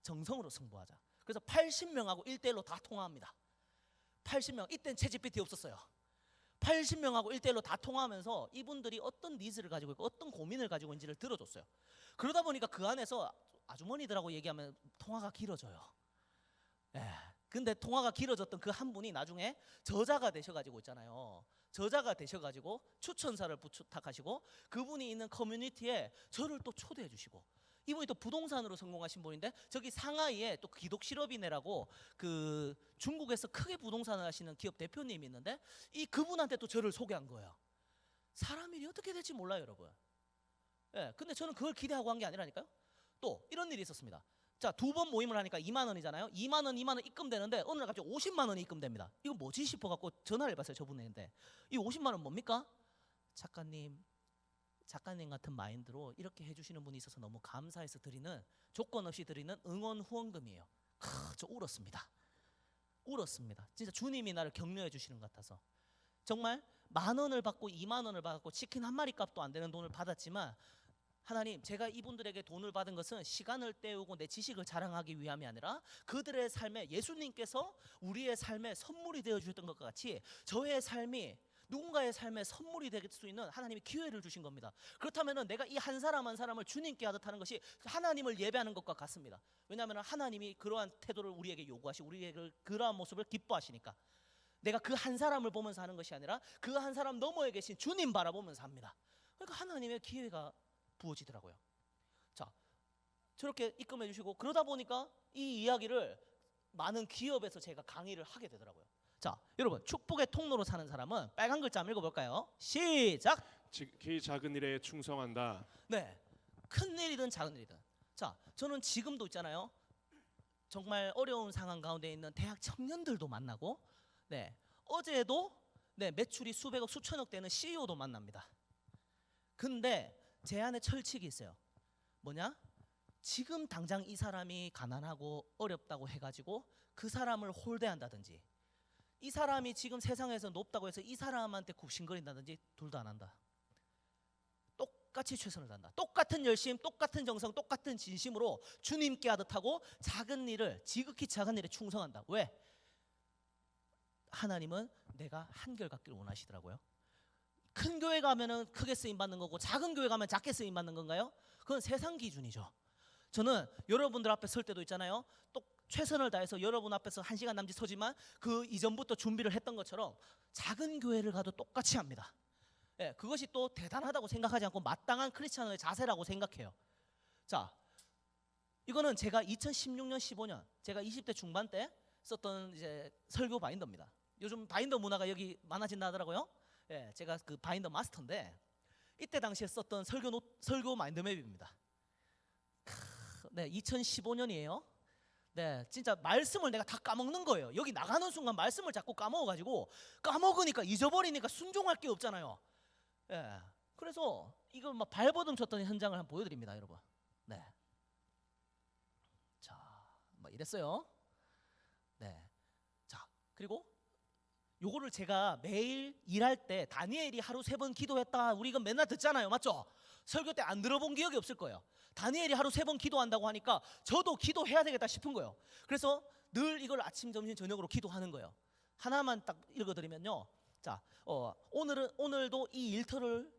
정성으로 승부하자. 그래서 80명하고 1대1로 다 통화합니다. 80명, 이땐 챗GPT 없었어요. 80명하고 1대1로 다 통화하면서 이분들이 어떤 니즈를 가지고 있고 어떤 고민을 가지고 있는지를 들어줬어요. 그러다 보니까 그 안에서 아주머니들하고 얘기하면 통화가 길어져요. 예. 근데 통화가 길어졌던 그 한 분이 나중에 저자가 되셔가지고 있잖아요. 저자가 되셔가지고 추천사를 부탁하시고 그분이 있는 커뮤니티에 저를 또 초대해 주시고, 이분이 또 부동산으로 성공하신 분인데 저기 상하이에 또 기독실업인회라고 그 중국에서 크게 부동산을 하시는 기업 대표님이 있는데 이 그분한테 또 저를 소개한 거예요. 사람 일이 어떻게 될지 몰라요, 여러분. 예, 근데 저는 그걸 기대하고 한 게 아니라니까요. 또 이런 일이 있었습니다. 자, 2번 모임을 하니까 2만 원이잖아요. 2만 원 입금되는데 어느 날 갑자기 50만 원이 입금됩니다. 이거 뭐지 싶어갖고 전화를 해봤어요, 저분한테. 이 50만 원 뭡니까? 작가님 같은 마인드로 이렇게 해주시는 분이 있어서 너무 감사해서 드리는, 조건 없이 드리는 응원 후원금이에요. 저 울었습니다. 진짜 주님이 나를 격려해 주시는 것 같아서. 정말 10,000원을 받고 2만 원을 받고 치킨 한 마리 값도 안 되는 돈을 받았지만, 하나님, 제가 이분들에게 돈을 받은 것은 시간을 때우고 내 지식을 자랑하기 위함이 아니라 그들의 삶에 예수님께서 우리의 삶에 선물이 되어 주셨던 것과 같이 저의 삶이 누군가의 삶에 선물이 될 수 있는 하나님이 기회를 주신 겁니다. 그렇다면 내가 이 한 사람 한 사람을 주님께 하듯 하는 것이 하나님을 예배하는 것과 같습니다. 왜냐하면 하나님이 그러한 태도를 우리에게 요구하시고 우리에게 그러한 모습을 기뻐하시니까. 내가 그 한 사람을 보면서 하는 것이 아니라 그 한 사람 너머에 계신 주님 바라보면서 합니다. 그러니까 하나님의 기회가 부어지더라고요. 자, 저렇게 입금해 주시고 그러다 보니까 이 이야기를 많은 기업에서 제가 강의를 하게 되더라고요. 자, 여러분, 축복의 통로로 사는 사람은 빨간 글자 한번 읽어볼까요? 시작. 기 작은 일에 충성한다. 네, 큰 일이든 작은 일이든. 자, 저는 지금도 있잖아요. 정말 어려운 상황 가운데 있는 대학 청년들도 만나고, 네, 어제도 네, 매출이 수백억 수천억 되는 CEO도 만납니다. 근데 제 안에 철칙이 있어요. 뭐냐? 지금 당장 이 사람이 가난하고 어렵다고 해가지고 그 사람을 홀대한다든지, 이 사람이 지금 세상에서 높다고 해서 이 사람한테 굽신거린다든지 둘 다 안 한다. 똑같이 최선을 다한다. 똑같은 열심, 똑같은 정성, 똑같은 진심으로 주님께 하듯 하고 작은 일을, 지극히 작은 일에 충성한다. 왜? 하나님은 내가 한결같기를 원하시더라고요. 큰 교회 가면은 크게 쓰임 받는 거고 작은 교회 가면 작게 쓰임 받는 건가요? 그건 세상 기준이죠. 저는 여러분들 앞에 설 때도 있잖아요. 또 최선을 다해서 여러분 앞에서 1시간 남짓 서지만 그 이전부터 준비를 했던 것처럼 작은 교회를 가도 똑같이 합니다. 예, 그것이 또 대단하다고 생각하지 않고 마땅한 크리스찬의 자세라고 생각해요. 자, 이거는 제가 2016년, 15년 제가 20대 중반 때 썼던 이제 설교 바인더입니다. 요즘 바인더 문화가 여기 많아진다 하더라고요. 예, 제가 그 바인더 마스터인데 이때 당시에 썼던 설교 마인드맵입니다. 네, 2015년이에요. 네, 진짜 말씀을 내가 다 까먹는 거예요. 여기 나가는 순간 말씀을 자꾸 까먹어가지고 까먹으니까 잊어버리니까 순종할 게 없잖아요. 예, 그래서 이걸 막 발버둥 쳤던 현장을 한번 보여드립니다, 여러분. 네, 자, 뭐 이랬어요. 네, 자, 그리고 요거를 제가 매일 일할 때 다니엘이 하루 3번 기도했다, 우리 이거 맨날 듣잖아요, 맞죠? 설교 때 안 들어본 기억이 없을 거예요. 다니엘이 하루 3번 기도한다고 하니까 저도 기도해야 되겠다 싶은 거예요. 그래서 늘 이걸 아침, 점심, 저녁으로 기도하는 거예요. 하나만 딱 읽어드리면요. 자, 오늘도 이 일터를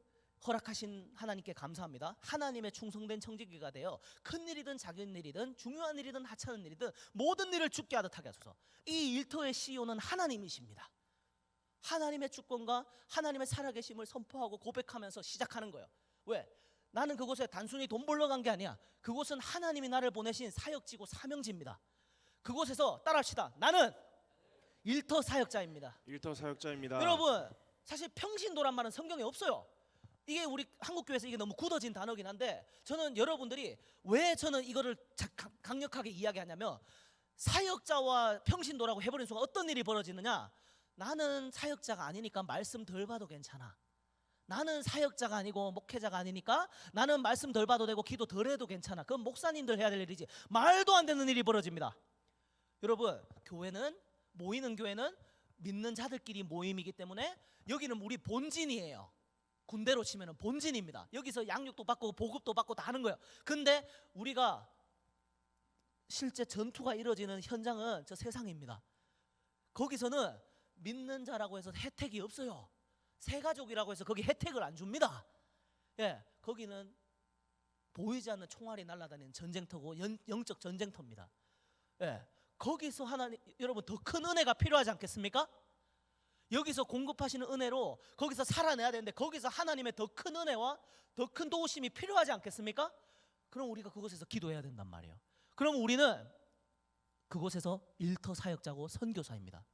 허락하신 하나님께 감사합니다. 하나님의 충성된 청지기가 되어 큰 일이든 작은 일이든 중요한 일이든 하찮은 일이든 모든 일을 주께 하듯하게 하소서. 이 일터의 CEO는 하나님이십니다. 하나님의 주권과 하나님의 살아계심을 선포하고 고백하면서 시작하는 거예요. 왜? 나는 그곳에 단순히 돈 벌러 간 게 아니야. 그곳은 하나님이 나를 보내신 사역지고 사명지입니다. 그곳에서 따라합시다. 나는 일터 사역자입니다. 일터 사역자입니다. 여러분, 사실 평신도란 말은 성경에 없어요. 이게 우리 한국교회에서 이게 너무 굳어진 단어긴 한데, 저는 여러분들이 왜 저는 이거를 강력하게 이야기하냐면, 사역자와 평신도라고 해버린 순간 어떤 일이 벌어지느냐. 나는 사역자가 아니니까 말씀 덜 봐도 괜찮아. 나는 사역자가 아니고 목회자가 아니니까 나는 말씀 덜 봐도 되고 기도 덜 해도 괜찮아. 그건 목사님들 해야 될 일이지. 말도 안 되는 일이 벌어집니다. 여러분, 교회는, 모이는 교회는 믿는 자들끼리 모임이기 때문에 여기는 우리 본진이에요. 군대로 치면 본진입니다. 여기서 양육도 받고 보급도 받고 다 하는 거예요. 근데 우리가 실제 전투가 이루어지는 현장은 저 세상입니다. 거기서는 믿는 자라고 해서 혜택이 없어요. 새가족이라고 해서 거기 혜택을 안 줍니다. 예, 거기는 보이지 않는 총알이 날아다니는 전쟁터고 영적 전쟁터입니다. 예, 거기서 하나님, 여러분, 더 큰 은혜가 필요하지 않겠습니까? 여기서 공급하시는 은혜로 거기서 살아내야 되는데, 거기서 하나님의 더 큰 은혜와 더 큰 도우심이 필요하지 않겠습니까? 그럼 우리가 그곳에서 기도해야 된단 말이에요. 그럼 우리는 그곳에서 일터 사역자고 선교사입니다.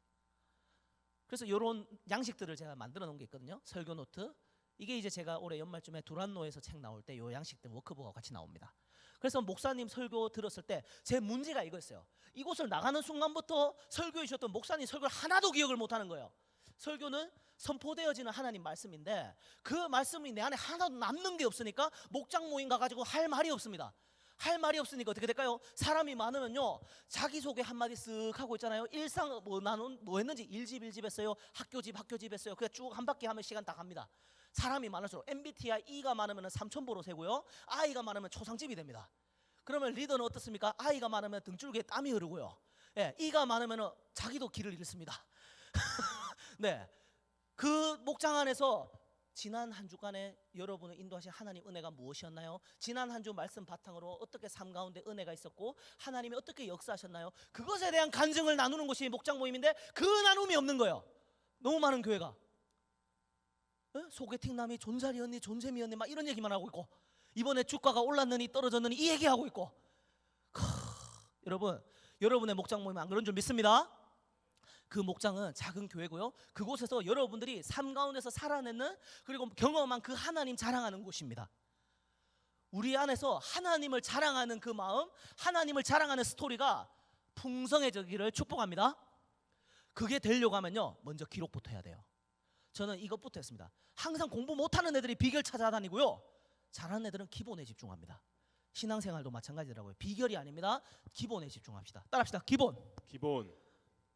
그래서 이런 양식들을 제가 만들어 놓은 게 있거든요. 설교 노트. 이게 이제 제가 올해 연말쯤에 두란노에서 책 나올 때 이 양식들 워크북하고 같이 나옵니다. 그래서 목사님 설교 들었을 때 제 문제가 이거였어요. 이곳을 나가는 순간부터 설교해 주셨던 목사님 설교를 하나도 기억을 못하는 거예요. 설교는 선포되어지는 하나님 말씀인데 그 말씀이 내 안에 하나도 남는 게 없으니까 목장 모임 가가지고 할 말이 없습니다. 할 말이 없으니까 어떻게 될까요? 사람이 많으면요, 자기소개 한마디 쓱 하고 있잖아요. 일상 나는 뭐 했는지, 일집 했어요, 학교집 했어요. 그냥 쭉 한 바퀴 하면 시간 다 갑니다. 사람이 많을수록 MBTI E가 많으면 삼천보로 세고요, I가 많으면 초상집이 됩니다. 그러면 리더는 어떻습니까? I가 많으면 등줄기에 땀이 흐르고요, 예, E가 많으면 자기도 길을 잃습니다. 네, 그 목장 안에서 지난 한 주간에 여러분을 인도하신 하나님 은혜가 무엇이었나요? 지난 한 주 말씀 바탕으로 어떻게 삶 가운데 은혜가 있었고 하나님이 어떻게 역사하셨나요? 그것에 대한 간증을 나누는 것이 목장 모임인데 그 나눔이 없는 거예요. 너무 많은 교회가 소개팅 남이 존자리 언니, 존재미 언니 막 이런 얘기만 하고 있고, 이번에 주가가 올랐느니 떨어졌느니 이 얘기하고 있고. 여러분, 여러분의 목장 모임 안 그런 줄 믿습니다. 그 목장은 작은 교회고요, 그곳에서 여러분들이 삶 가운데서 살아내는, 그리고 경험한 그 하나님 자랑하는 곳입니다. 우리 안에서 하나님을 자랑하는 그 마음, 하나님을 자랑하는 스토리가 풍성해지기를 축복합니다. 그게 되려고 하면요, 먼저 기록부터 해야 돼요. 저는 이것부터 했습니다. 항상 공부 못하는 애들이 비결 찾아다니고요, 잘하는 애들은 기본에 집중합니다. 신앙생활도 마찬가지더라고요. 비결이 아닙니다. 기본에 집중합시다. 따라합시다.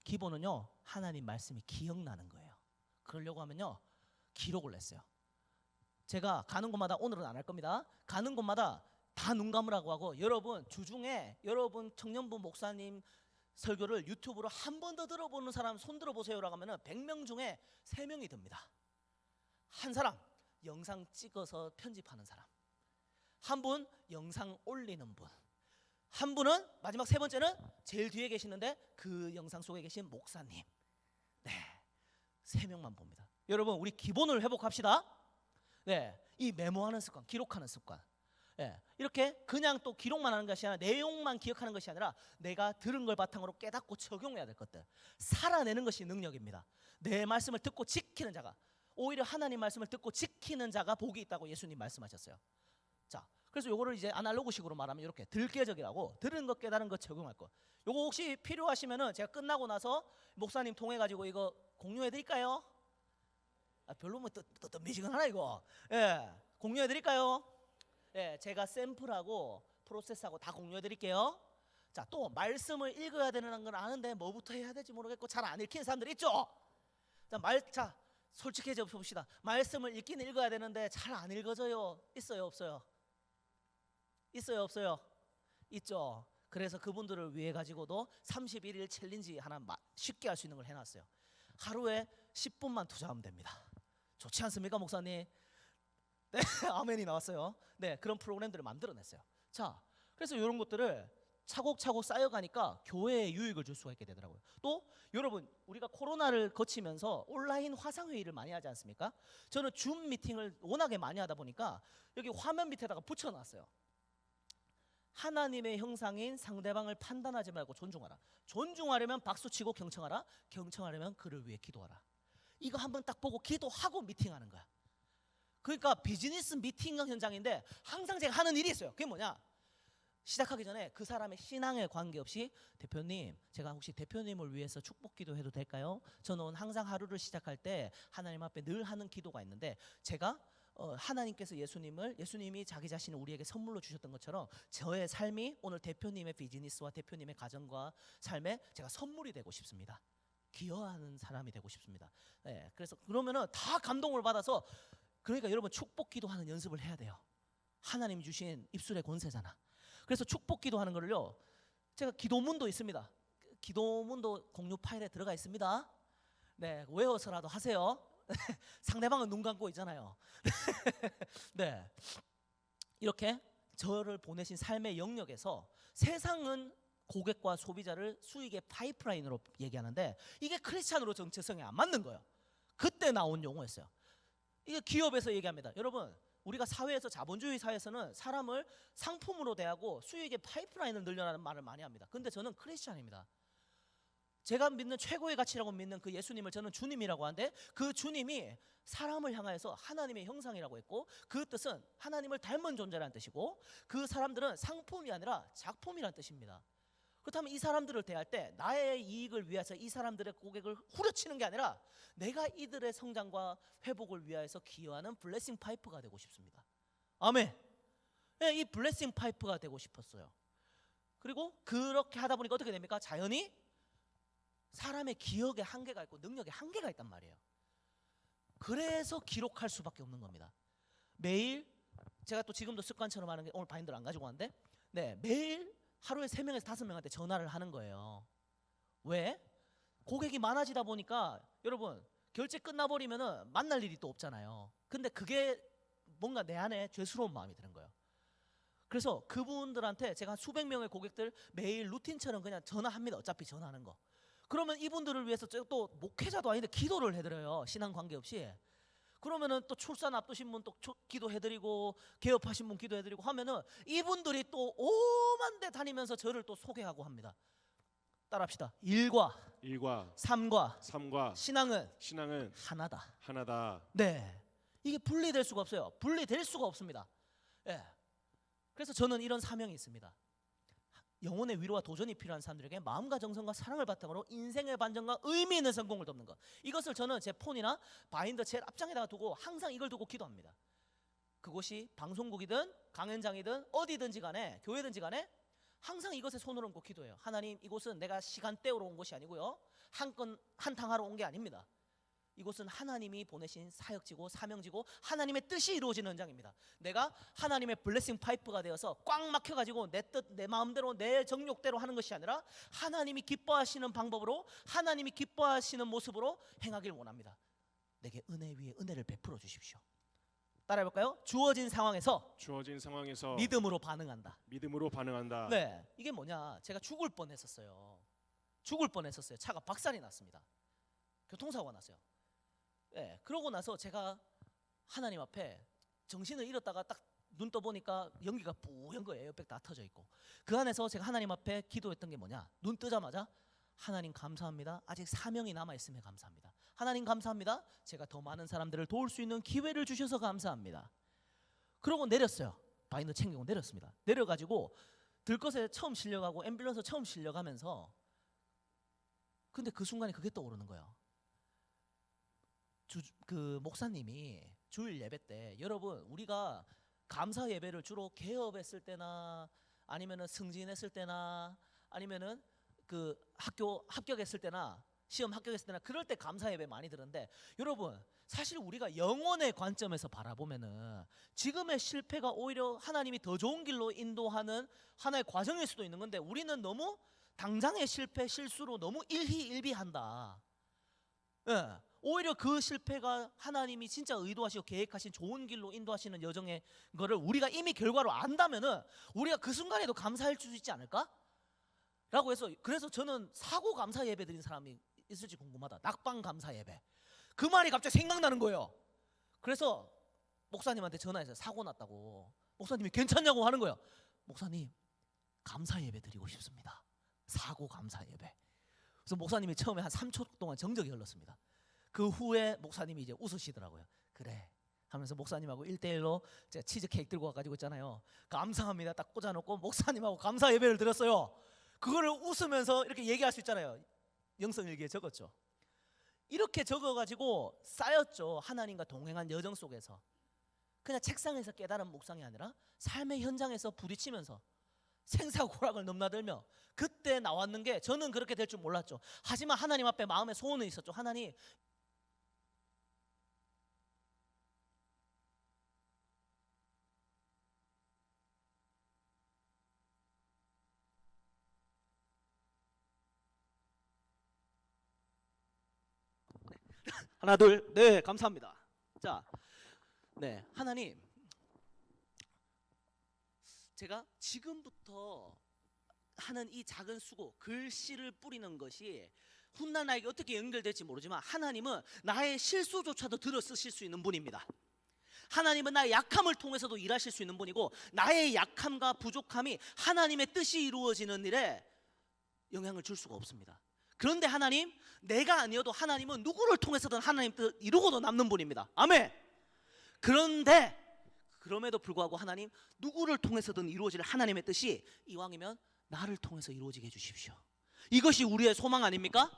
기본은요, 하나님 말씀이 기억나는 거예요. 그러려고 하면요, 기록을 냈어요. 제가 가는 곳마다, 오늘은 안 할 겁니다, 가는 곳마다 다 눈 감으라고 하고, 여러분 주중에 여러분 청년부 목사님 설교를 유튜브로 한 번 더 들어보는 사람 손 들어보세요라고 하면 100명 중에 3명이 듭니다. 한 사람 영상 찍어서 편집하는 사람, 한 분 영상 올리는 분, 한 분은, 마지막 세 번째는 제일 뒤에 계시는데 그 영상 속에 계신 목사님. 네, 3명만 봅니다. 여러분, 우리 기본을 회복합시다. 네, 이 메모하는 습관, 기록하는 습관. 네, 이렇게 그냥 또 기록만 하는 것이 아니라, 내용만 기억하는 것이 아니라 내가 들은 걸 바탕으로 깨닫고 적용해야 될 것들, 살아내는 것이 능력입니다. 내 말씀을 듣고 지키는 자가, 오히려 하나님 말씀을 듣고 지키는 자가 복이 있다고 예수님 말씀하셨어요. 자, 그래서 요거를 이제 아날로그식으로 말하면 이렇게 들깨적이라고, 들은 것 깨달은 것 적용할 것. 요거 혹시 필요하시면은 제가 끝나고 나서 목사님 통해 가지고 이거 공유해 드릴까요? 별로 뭐 미지근하나 이거. 예, 공유해 드릴까요? 예, 제가 샘플하고 프로세스하고 다 공유해 드릴게요. 자, 또 말씀을 읽어야 되는 건 아는데 뭐부터 해야 될지 모르겠고 잘 안 읽히는 사람들 있죠? 자, 솔직해져 봅시다. 말씀을 읽긴 읽어야 되는데 잘 안 읽어져요. 있어요, 없어요? 있어요, 없어요? 있죠. 그래서 그분들을 위해 가지고도 31일 챌린지 하나 쉽게 할 수 있는 걸 해놨어요. 하루에 10분만 투자하면 됩니다. 좋지 않습니까, 목사님? 네, 아멘이 나왔어요. 네, 그런 프로그램들을 만들어냈어요. 자, 그래서 이런 것들을 차곡차곡 쌓여가니까 교회에 유익을 줄 수가 있게 되더라고요. 또 여러분, 우리가 코로나를 거치면서 온라인 화상회의를 많이 하지 않습니까? 저는 줌 미팅을 워낙에 많이 하다 보니까 여기 화면 밑에다가 붙여놨어요. 하나님의 형상인 상대방을 판단하지 말고 존중하라. 존중하려면 박수치고 경청하라. 경청하려면 그를 위해 기도하라. 이거 한번 딱 보고 기도하고 미팅하는 거야. 그러니까 비즈니스 미팅 현장인데 항상 제가 하는 일이 있어요. 그게 뭐냐? 시작하기 전에 그 사람의 신앙에 관계없이 대표님, 제가 혹시 대표님을 위해서 축복 기도해도 될까요? 저는 항상 하루를 시작할 때 하나님 앞에 늘 하는 기도가 있는데, 제가 하나님께서 예수님이 자기 자신을 우리에게 선물로 주셨던 것처럼 저의 삶이 오늘 대표님의 비즈니스와 대표님의 가정과 삶에 제가 선물이 되고 싶습니다. 기여하는 사람이 되고 싶습니다. 네, 그래서 그러면은 다 감동을 받아서, 그러니까 여러분 축복 기도하는 연습을 해야 돼요. 하나님 주신 입술의 권세잖아. 그래서 축복 기도하는 거를요, 제가 기도문도 있습니다. 기도문도 공유 파일에 들어가 있습니다. 네, 외워서라도 하세요. 상대방은 눈 감고 있잖아요. 네, 이렇게 저를 보내신 삶의 영역에서 세상은 고객과 소비자를 수익의 파이프라인으로 얘기하는데 이게 크리스찬으로 정체성에 안 맞는 거예요. 그때 나온 용어였어요. 이게 기업에서 얘기합니다. 여러분, 우리가 사회에서, 자본주의 사회에서는 사람을 상품으로 대하고 수익의 파이프라인을 늘려라는 말을 많이 합니다. 근데 저는 크리스찬입니다. 제가 믿는 최고의 가치라고 믿는 그 예수님을 저는 주님이라고 하는데, 그 주님이 사람을 향하여서 하나님의 형상이라고 했고, 그 뜻은 하나님을 닮은 존재라는 뜻이고, 그 사람들은 상품이 아니라 작품이라는 뜻입니다. 그렇다면 이 사람들을 대할 때 나의 이익을 위해서 이 사람들의 고객을 후려치는 게 아니라 내가 이들의 성장과 회복을 위하여서 기여하는 블레싱 파이프가 되고 싶습니다. 아멘. 네, 이 블레싱 파이프가 되고 싶었어요. 그리고 그렇게 하다 보니까 어떻게 됩니까? 자연히 사람의 기억에 한계가 있고 능력에 한계가 있단 말이에요. 그래서 기록할 수밖에 없는 겁니다. 매일, 제가 또 지금도 습관처럼 하는 게, 오늘 바인더를 안 가지고 왔는데, 네, 매일 하루에 3명에서 5명한테 전화를 하는 거예요. 왜? 고객이 많아지다 보니까 여러분, 결제 끝나버리면은 만날 일이 또 없잖아요. 근데 그게 뭔가 내 안에 죄스러운 마음이 드는 거예요. 그래서 그분들한테 제가 수백 명의 고객들 매일 루틴처럼 그냥 전화합니다. 어차피 전화하는 거. 그러면 이분들을 위해서 또 목회자도 아닌데 기도를 해드려요. 신앙 관계없이. 그러면은 또 출산 앞두신 분 또 기도해드리고, 개업하신 분 기도해드리고 하면은 이분들이 또 오만 데 다니면서 저를 또 소개하고 합니다. 따라합시다. 일과 삶과 신앙은 하나다. 네, 이게 분리될 수가 없어요. 분리될 수가 없습니다. 예. 그래서 저는 이런 사명이 있습니다. 영혼의 위로와 도전이 필요한 사람들에게 마음과 정성과 사랑을 바탕으로 인생의 반전과 의미 있는 성공을 돕는 것, 이것을 저는 제 폰이나 바인더 제일 앞장에다가 두고 항상 이걸 두고 기도합니다. 그곳이 방송국이든 강연장이든 어디든지 간에, 교회든지 간에 항상 이것에 손을 얹고 기도해요. 하나님, 이곳은 내가 시간 때우러 온 곳이 아니고요, 한탕하러 온 게 아닙니다. 이곳은 하나님이 보내신 사역지고 사명지고 하나님의 뜻이 이루어지는 현장입니다. 내가 하나님의 블레싱 파이프가 되어서 꽉 막혀가지고 내 뜻, 내 마음대로, 내 정욕대로 하는 것이 아니라 하나님이 기뻐하시는 방법으로, 하나님이 기뻐하시는 모습으로 행하길 원합니다. 내게 은혜 위에 은혜를 베풀어 주십시오. 따라해볼까요? 주어진 상황에서 믿음으로 반응한다. 네, 이게 뭐냐, 제가 죽을 뻔했었어요. 차가 박살이 났습니다. 교통사고가 났어요. 네, 그러고 나서 제가 하나님 앞에 정신을 잃었다가 딱 눈 떠보니까 연기가 뿌연 거예요. 에어백 다 터져 있고. 그 안에서 제가 하나님 앞에 기도했던 게 뭐냐, 눈 뜨자마자 하나님 감사합니다. 아직 사명이 남아있음에 감사합니다. 하나님 감사합니다. 제가 더 많은 사람들을 도울 수 있는 기회를 주셔서 감사합니다. 그러고 내렸어요. 바인더 챙기고 내렸습니다. 내려가지고 들것에 처음 실려가고 앰뷸런스 처음 실려가면서, 근데 그 순간에 그게 떠오르는 거예요. 그 목사님이 주일 예배 때, 여러분, 우리가 감사 예배를 주로 개업했을 때나 아니면은 승진했을 때나 아니면은 그 학교 합격했을 때나 시험 합격했을 때나 그럴 때 감사 예배 많이 드는데, 여러분, 사실 우리가 영혼의 관점에서 바라보면은 지금의 실패가 오히려 하나님이 더 좋은 길로 인도하는 하나의 과정일 수도 있는 건데, 우리는 너무 당장의 실패, 실수로 너무 일희일비한다. 예. 오히려 그 실패가 하나님이 진짜 의도하시고 계획하신 좋은 길로 인도하시는 여정의 거를 우리가 이미 결과로 안다면은 우리가 그 순간에도 감사할 수 있지 않을까? 라고 해서 그래서 저는 사고 감사 예배 드린 사람이 있을지 궁금하다. 낙방 감사 예배. 그 말이 갑자기 생각나는 거예요. 그래서 목사님한테 전화해서 사고 났다고. 목사님이 괜찮냐고 하는 거예요. 목사님, 감사 예배 드리고 싶습니다. 사고 감사 예배. 그래서 목사님이 처음에 한 3초 동안 정적이 흘렀습니다. 그 후에 목사님이 이제 웃으시더라고요. 그래 하면서 목사님하고 1대1로 제가 치즈 케이크 들고 와가지고 있잖아요. 감사합니다 딱 꽂아놓고 목사님하고 감사 예배를 드렸어요. 그거를 웃으면서 이렇게 얘기할 수 있잖아요. 영성일기에 적었죠. 이렇게 적어가지고 쌓였죠. 하나님과 동행한 여정 속에서. 그냥 책상에서 깨달은 묵상이 아니라 삶의 현장에서 부딪히면서 생사고락을 넘나들며 그때 나왔는 게 저는 그렇게 될 줄 몰랐죠. 하지만 하나님 앞에 마음의 소원은 있었죠. 하나님, 하나 둘, 네 감사합니다. 자, 네 하나님, 제가 지금부터 하는 이 작은 수고, 글씨를 뿌리는 것이 훗날 나에게 어떻게 연결될지 모르지만 하나님은 나의 실수조차도 들어 쓰실 수 있는 분입니다. 하나님은 나의 약함을 통해서도 일하실 수 있는 분이고 나의 약함과 부족함이 하나님의 뜻이 이루어지는 일에 영향을 줄 수가 없습니다. 그런데 하나님, 내가 아니어도 하나님은 누구를 통해서든 하나님 뜻 이루고도 남는 분입니다. 아멘. 그런데 그럼에도 불구하고 하나님, 누구를 통해서든 이루어질 하나님의 뜻이 이왕이면 나를 통해서 이루어지게 해주십시오. 이것이 우리의 소망 아닙니까?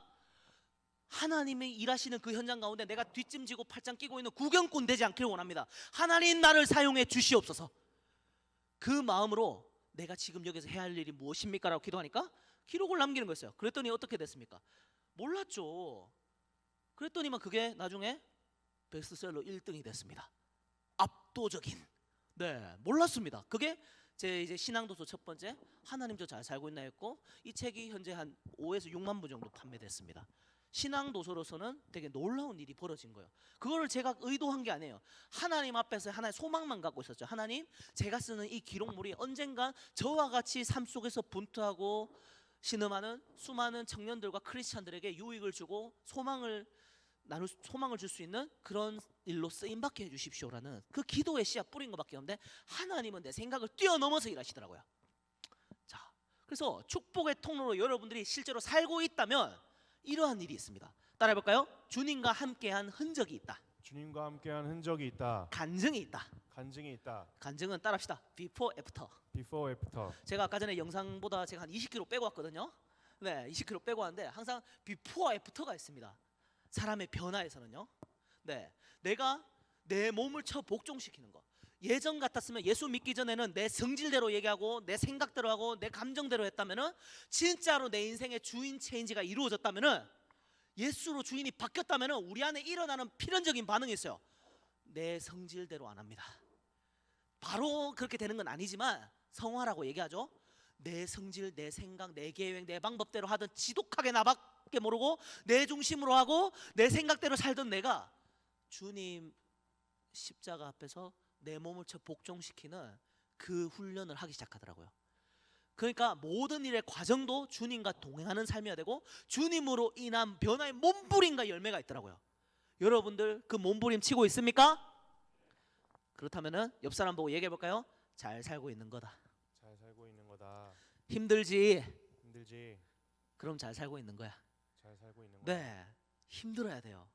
하나님이 일하시는 그 현장 가운데 내가 뒷짐지고 팔짱 끼고 있는 구경꾼 되지 않기를 원합니다. 하나님, 나를 사용해 주시옵소서. 그 마음으로 내가 지금 여기서 해야 할 일이 무엇입니까? 라고 기도하니까 기록을 남기는 거였어요. 그랬더니 어떻게 됐습니까? 몰랐죠. 그랬더니만 그게 나중에 베스트셀러 1등이 됐습니다. 압도적인. 네, 몰랐습니다. 그게 제 이제 신앙도서 첫 번째 하나님 저 잘 살고 있나였고, 이 책이 현재 한 5에서 6만 부 정도 판매됐습니다. 신앙도서로서는 되게 놀라운 일이 벌어진 거예요. 그거를 제가 의도한 게 아니에요. 하나님 앞에서 하나의 소망만 갖고 있었죠. 하나님, 제가 쓰는 이 기록물이 언젠간 저와 같이 삶 속에서 분투하고 신음하는 수많은 청년들과 크리스찬들에게 유익을 주고 소망을 줄 수 있는 그런 일로 쓰임받게 해주십시오라는 그 기도의 씨앗 뿌린 것밖에 없는데 하나님은 내 생각을 뛰어넘어서 일하시더라고요. 자, 그래서 축복의 통로로 여러분들이 실제로 살고 있다면 이러한 일이 있습니다. 따라해볼까요? 주님과 함께한 흔적이 있다. 주님과 함께한 흔적이 있다. 간증이 있다. 간증이 있다. 간증은 따라합시다. Before, after. Before, after. 제가 아까 전에 영상보다 제가 한 20kg 빼고 왔거든요. 네, 20kg 빼고 왔는데 항상 Before, after가 있습니다. 사람의 변화에서는요. 네, 내가 내 몸을 복종시키는 거. 예전 같았으면 예수 믿기 전에는 내 성질대로 얘기하고 내 생각대로 하고 내 감정대로 했다면은 진짜로 내 인생의 주인 체인지가 이루어졌다면은 예수로 주인이 바뀌었다면은 우리 안에 일어나는 필연적인 반응이 있어요. 내 성질대로 안 합니다. 바로 그렇게 되는 건 아니지만 성화라고 얘기하죠. 내 성질, 내 생각, 내 계획, 내 방법대로 하던 지독하게 나밖에 모르고 내 중심으로 하고 내 생각대로 살던 내가 주님 십자가 앞에서 내 몸을 복종시키는 그 훈련을 하기 시작하더라고요. 그러니까 모든 일의 과정도 주님과 동행하는 삶이어야 되고 주님으로 인한 변화의 몸부림과 열매가 있더라고요. 여러분들 그 몸부림 치고 있습니까? 그렇다면은 옆 사람 보고 얘기해 볼까요? 잘 살고 있는 거다. 잘 살고 있는 거다. 힘들지? 힘들지? 그럼 잘 살고 있는 거야. 잘 살고 있는 거다. 네, 힘들어야 돼요.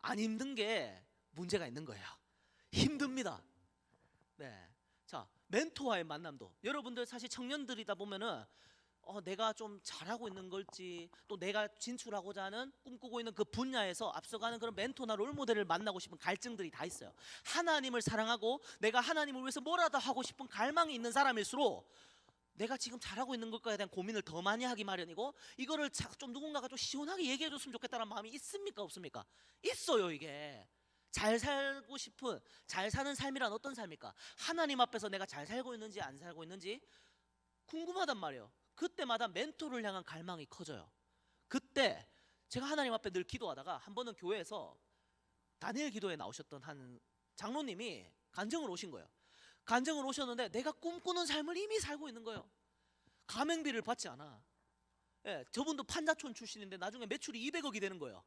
안 힘든 게 문제가 있는 거예요. 힘듭니다. 네, 자, 멘토와의 만남도 여러분들 사실 청년들이다 보면은 내가 좀 잘하고 있는 걸지 또 내가 진출하고자 하는 꿈꾸고 있는 그 분야에서 앞서가는 그런 멘토나 롤모델을 만나고 싶은 갈증들이 다 있어요. 하나님을 사랑하고 내가 하나님을 위해서 뭐라도 하고 싶은 갈망이 있는 사람일수록 내가 지금 잘하고 있는 것과에 대한 고민을 더 많이 하기 마련이고 이거를 좀 누군가가 좀 시원하게 얘기해 줬으면 좋겠다는 마음이 있습니까 없습니까? 있어요. 이게 잘 살고 싶은, 잘 사는 삶이란 어떤 삶일까? 하나님 앞에서 내가 잘 살고 있는지 안 살고 있는지 궁금하단 말이에요. 그때마다 멘토를 향한 갈망이 커져요. 그때 제가 하나님 앞에 늘 기도하다가 한 번은 교회에서 다니엘 기도에 나오셨던 한 장로님이 간증을 오신 거예요. 간증을 오셨는데 내가 꿈꾸는 삶을 이미 살고 있는 거예요. 가맹비를 받지 않아. 예, 저분도 판자촌 출신인데 나중에 매출이 200억이 되는 거예요.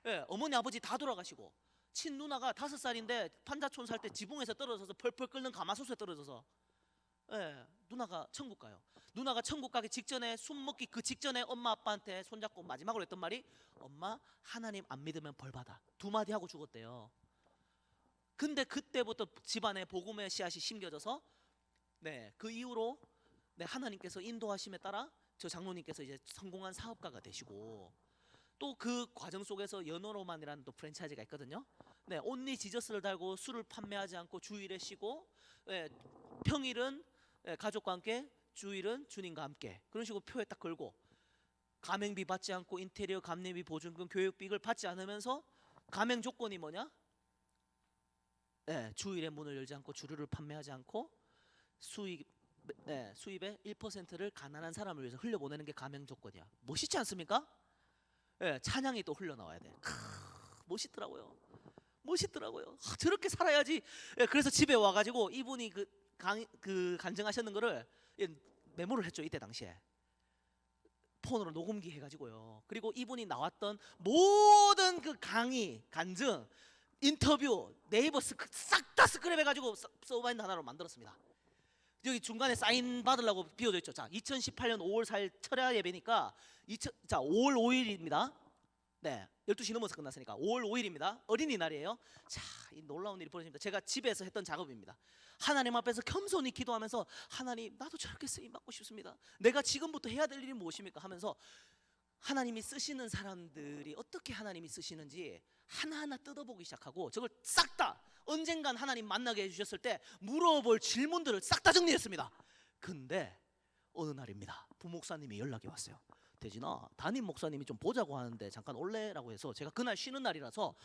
예, 어머니 아버지 다 돌아가시고 친누나가 5살인데 판자촌 살 때 지붕에서 떨어져서 펄펄 끓는 가마솥에 떨어져서 예, 누나가 천국 가요. 누나가 천국 가기 직전에 숨 먹기 그 직전에 엄마 아빠한테 손잡고 마지막으로 했던 말이 엄마 하나님 안 믿으면 벌 받아. 2마디 하고 죽었대요. 근데 그때부터 집안에 복음의 씨앗이 심겨져서 네, 그 이후로 네, 하나님께서 인도하심에 따라 저 장로님께서 이제 성공한 사업가가 되시고 또 그 과정 속에서 연어로만이라는 또 프랜차이즈가 있거든요. 네, 온리 지저스를 달고 술을 판매하지 않고 주일에 쉬고 네, 평일은 네, 가족과 함께 주일은 주님과 함께 그런 식으로 표에 딱 걸고 가맹비 받지 않고 인테리어 감리비 보증금 교육비를 받지 않으면서 가맹 조건이 뭐냐? 네, 주일에 문을 열지 않고 주류를 판매하지 않고 수입의 1%를 가난한 사람을 위해서 흘려보내는 게 가맹 조건이야. 멋있지 않습니까? 네, 찬양이 또 흘러나와야 돼. 멋있더라고요. 멋있더라고요. 저렇게 살아야지. 네, 그래서 집에 와가지고 이분이 그 간증하셨는 거를 메모를 했죠. 이때 당시에 폰으로 녹음기 해가지고요. 그리고 이분이 나왔던 모든 그 강의, 간증, 인터뷰, 네이버 싹 다 스크랩해가지고 서바인드 하나로 만들었습니다. 여기 중간에 사인 받으려고 비워져 있죠. 자, 2018년 5월 4일 철야 예배니까 5월 5일입니다. 네, 12시 넘어서 끝났으니까 5월 5일입니다. 어린이날이에요. 자, 이 놀라운 일이 벌어집니다. 제가 집에서 했던 작업입니다. 하나님 앞에서 겸손히 기도하면서 하나님 나도 저렇게 쓰임 받고 싶습니다. 내가 지금부터 해야 될 일이 무엇입니까? 하면서 하나님이 쓰시는 사람들이 어떻게 하나님이 쓰시는지 하나하나 뜯어보기 시작하고 저걸 싹 다 언젠간 하나님 만나게 해주셨을 때 물어볼 질문들을 싹 다 정리했습니다. 근데 어느 날입니다. 부목사님이 연락이 왔어요. 대진아, 담임 목사님이 좀 보자고 하는데 잠깐 올래라고 해서 제가 그날 쉬는 날이라서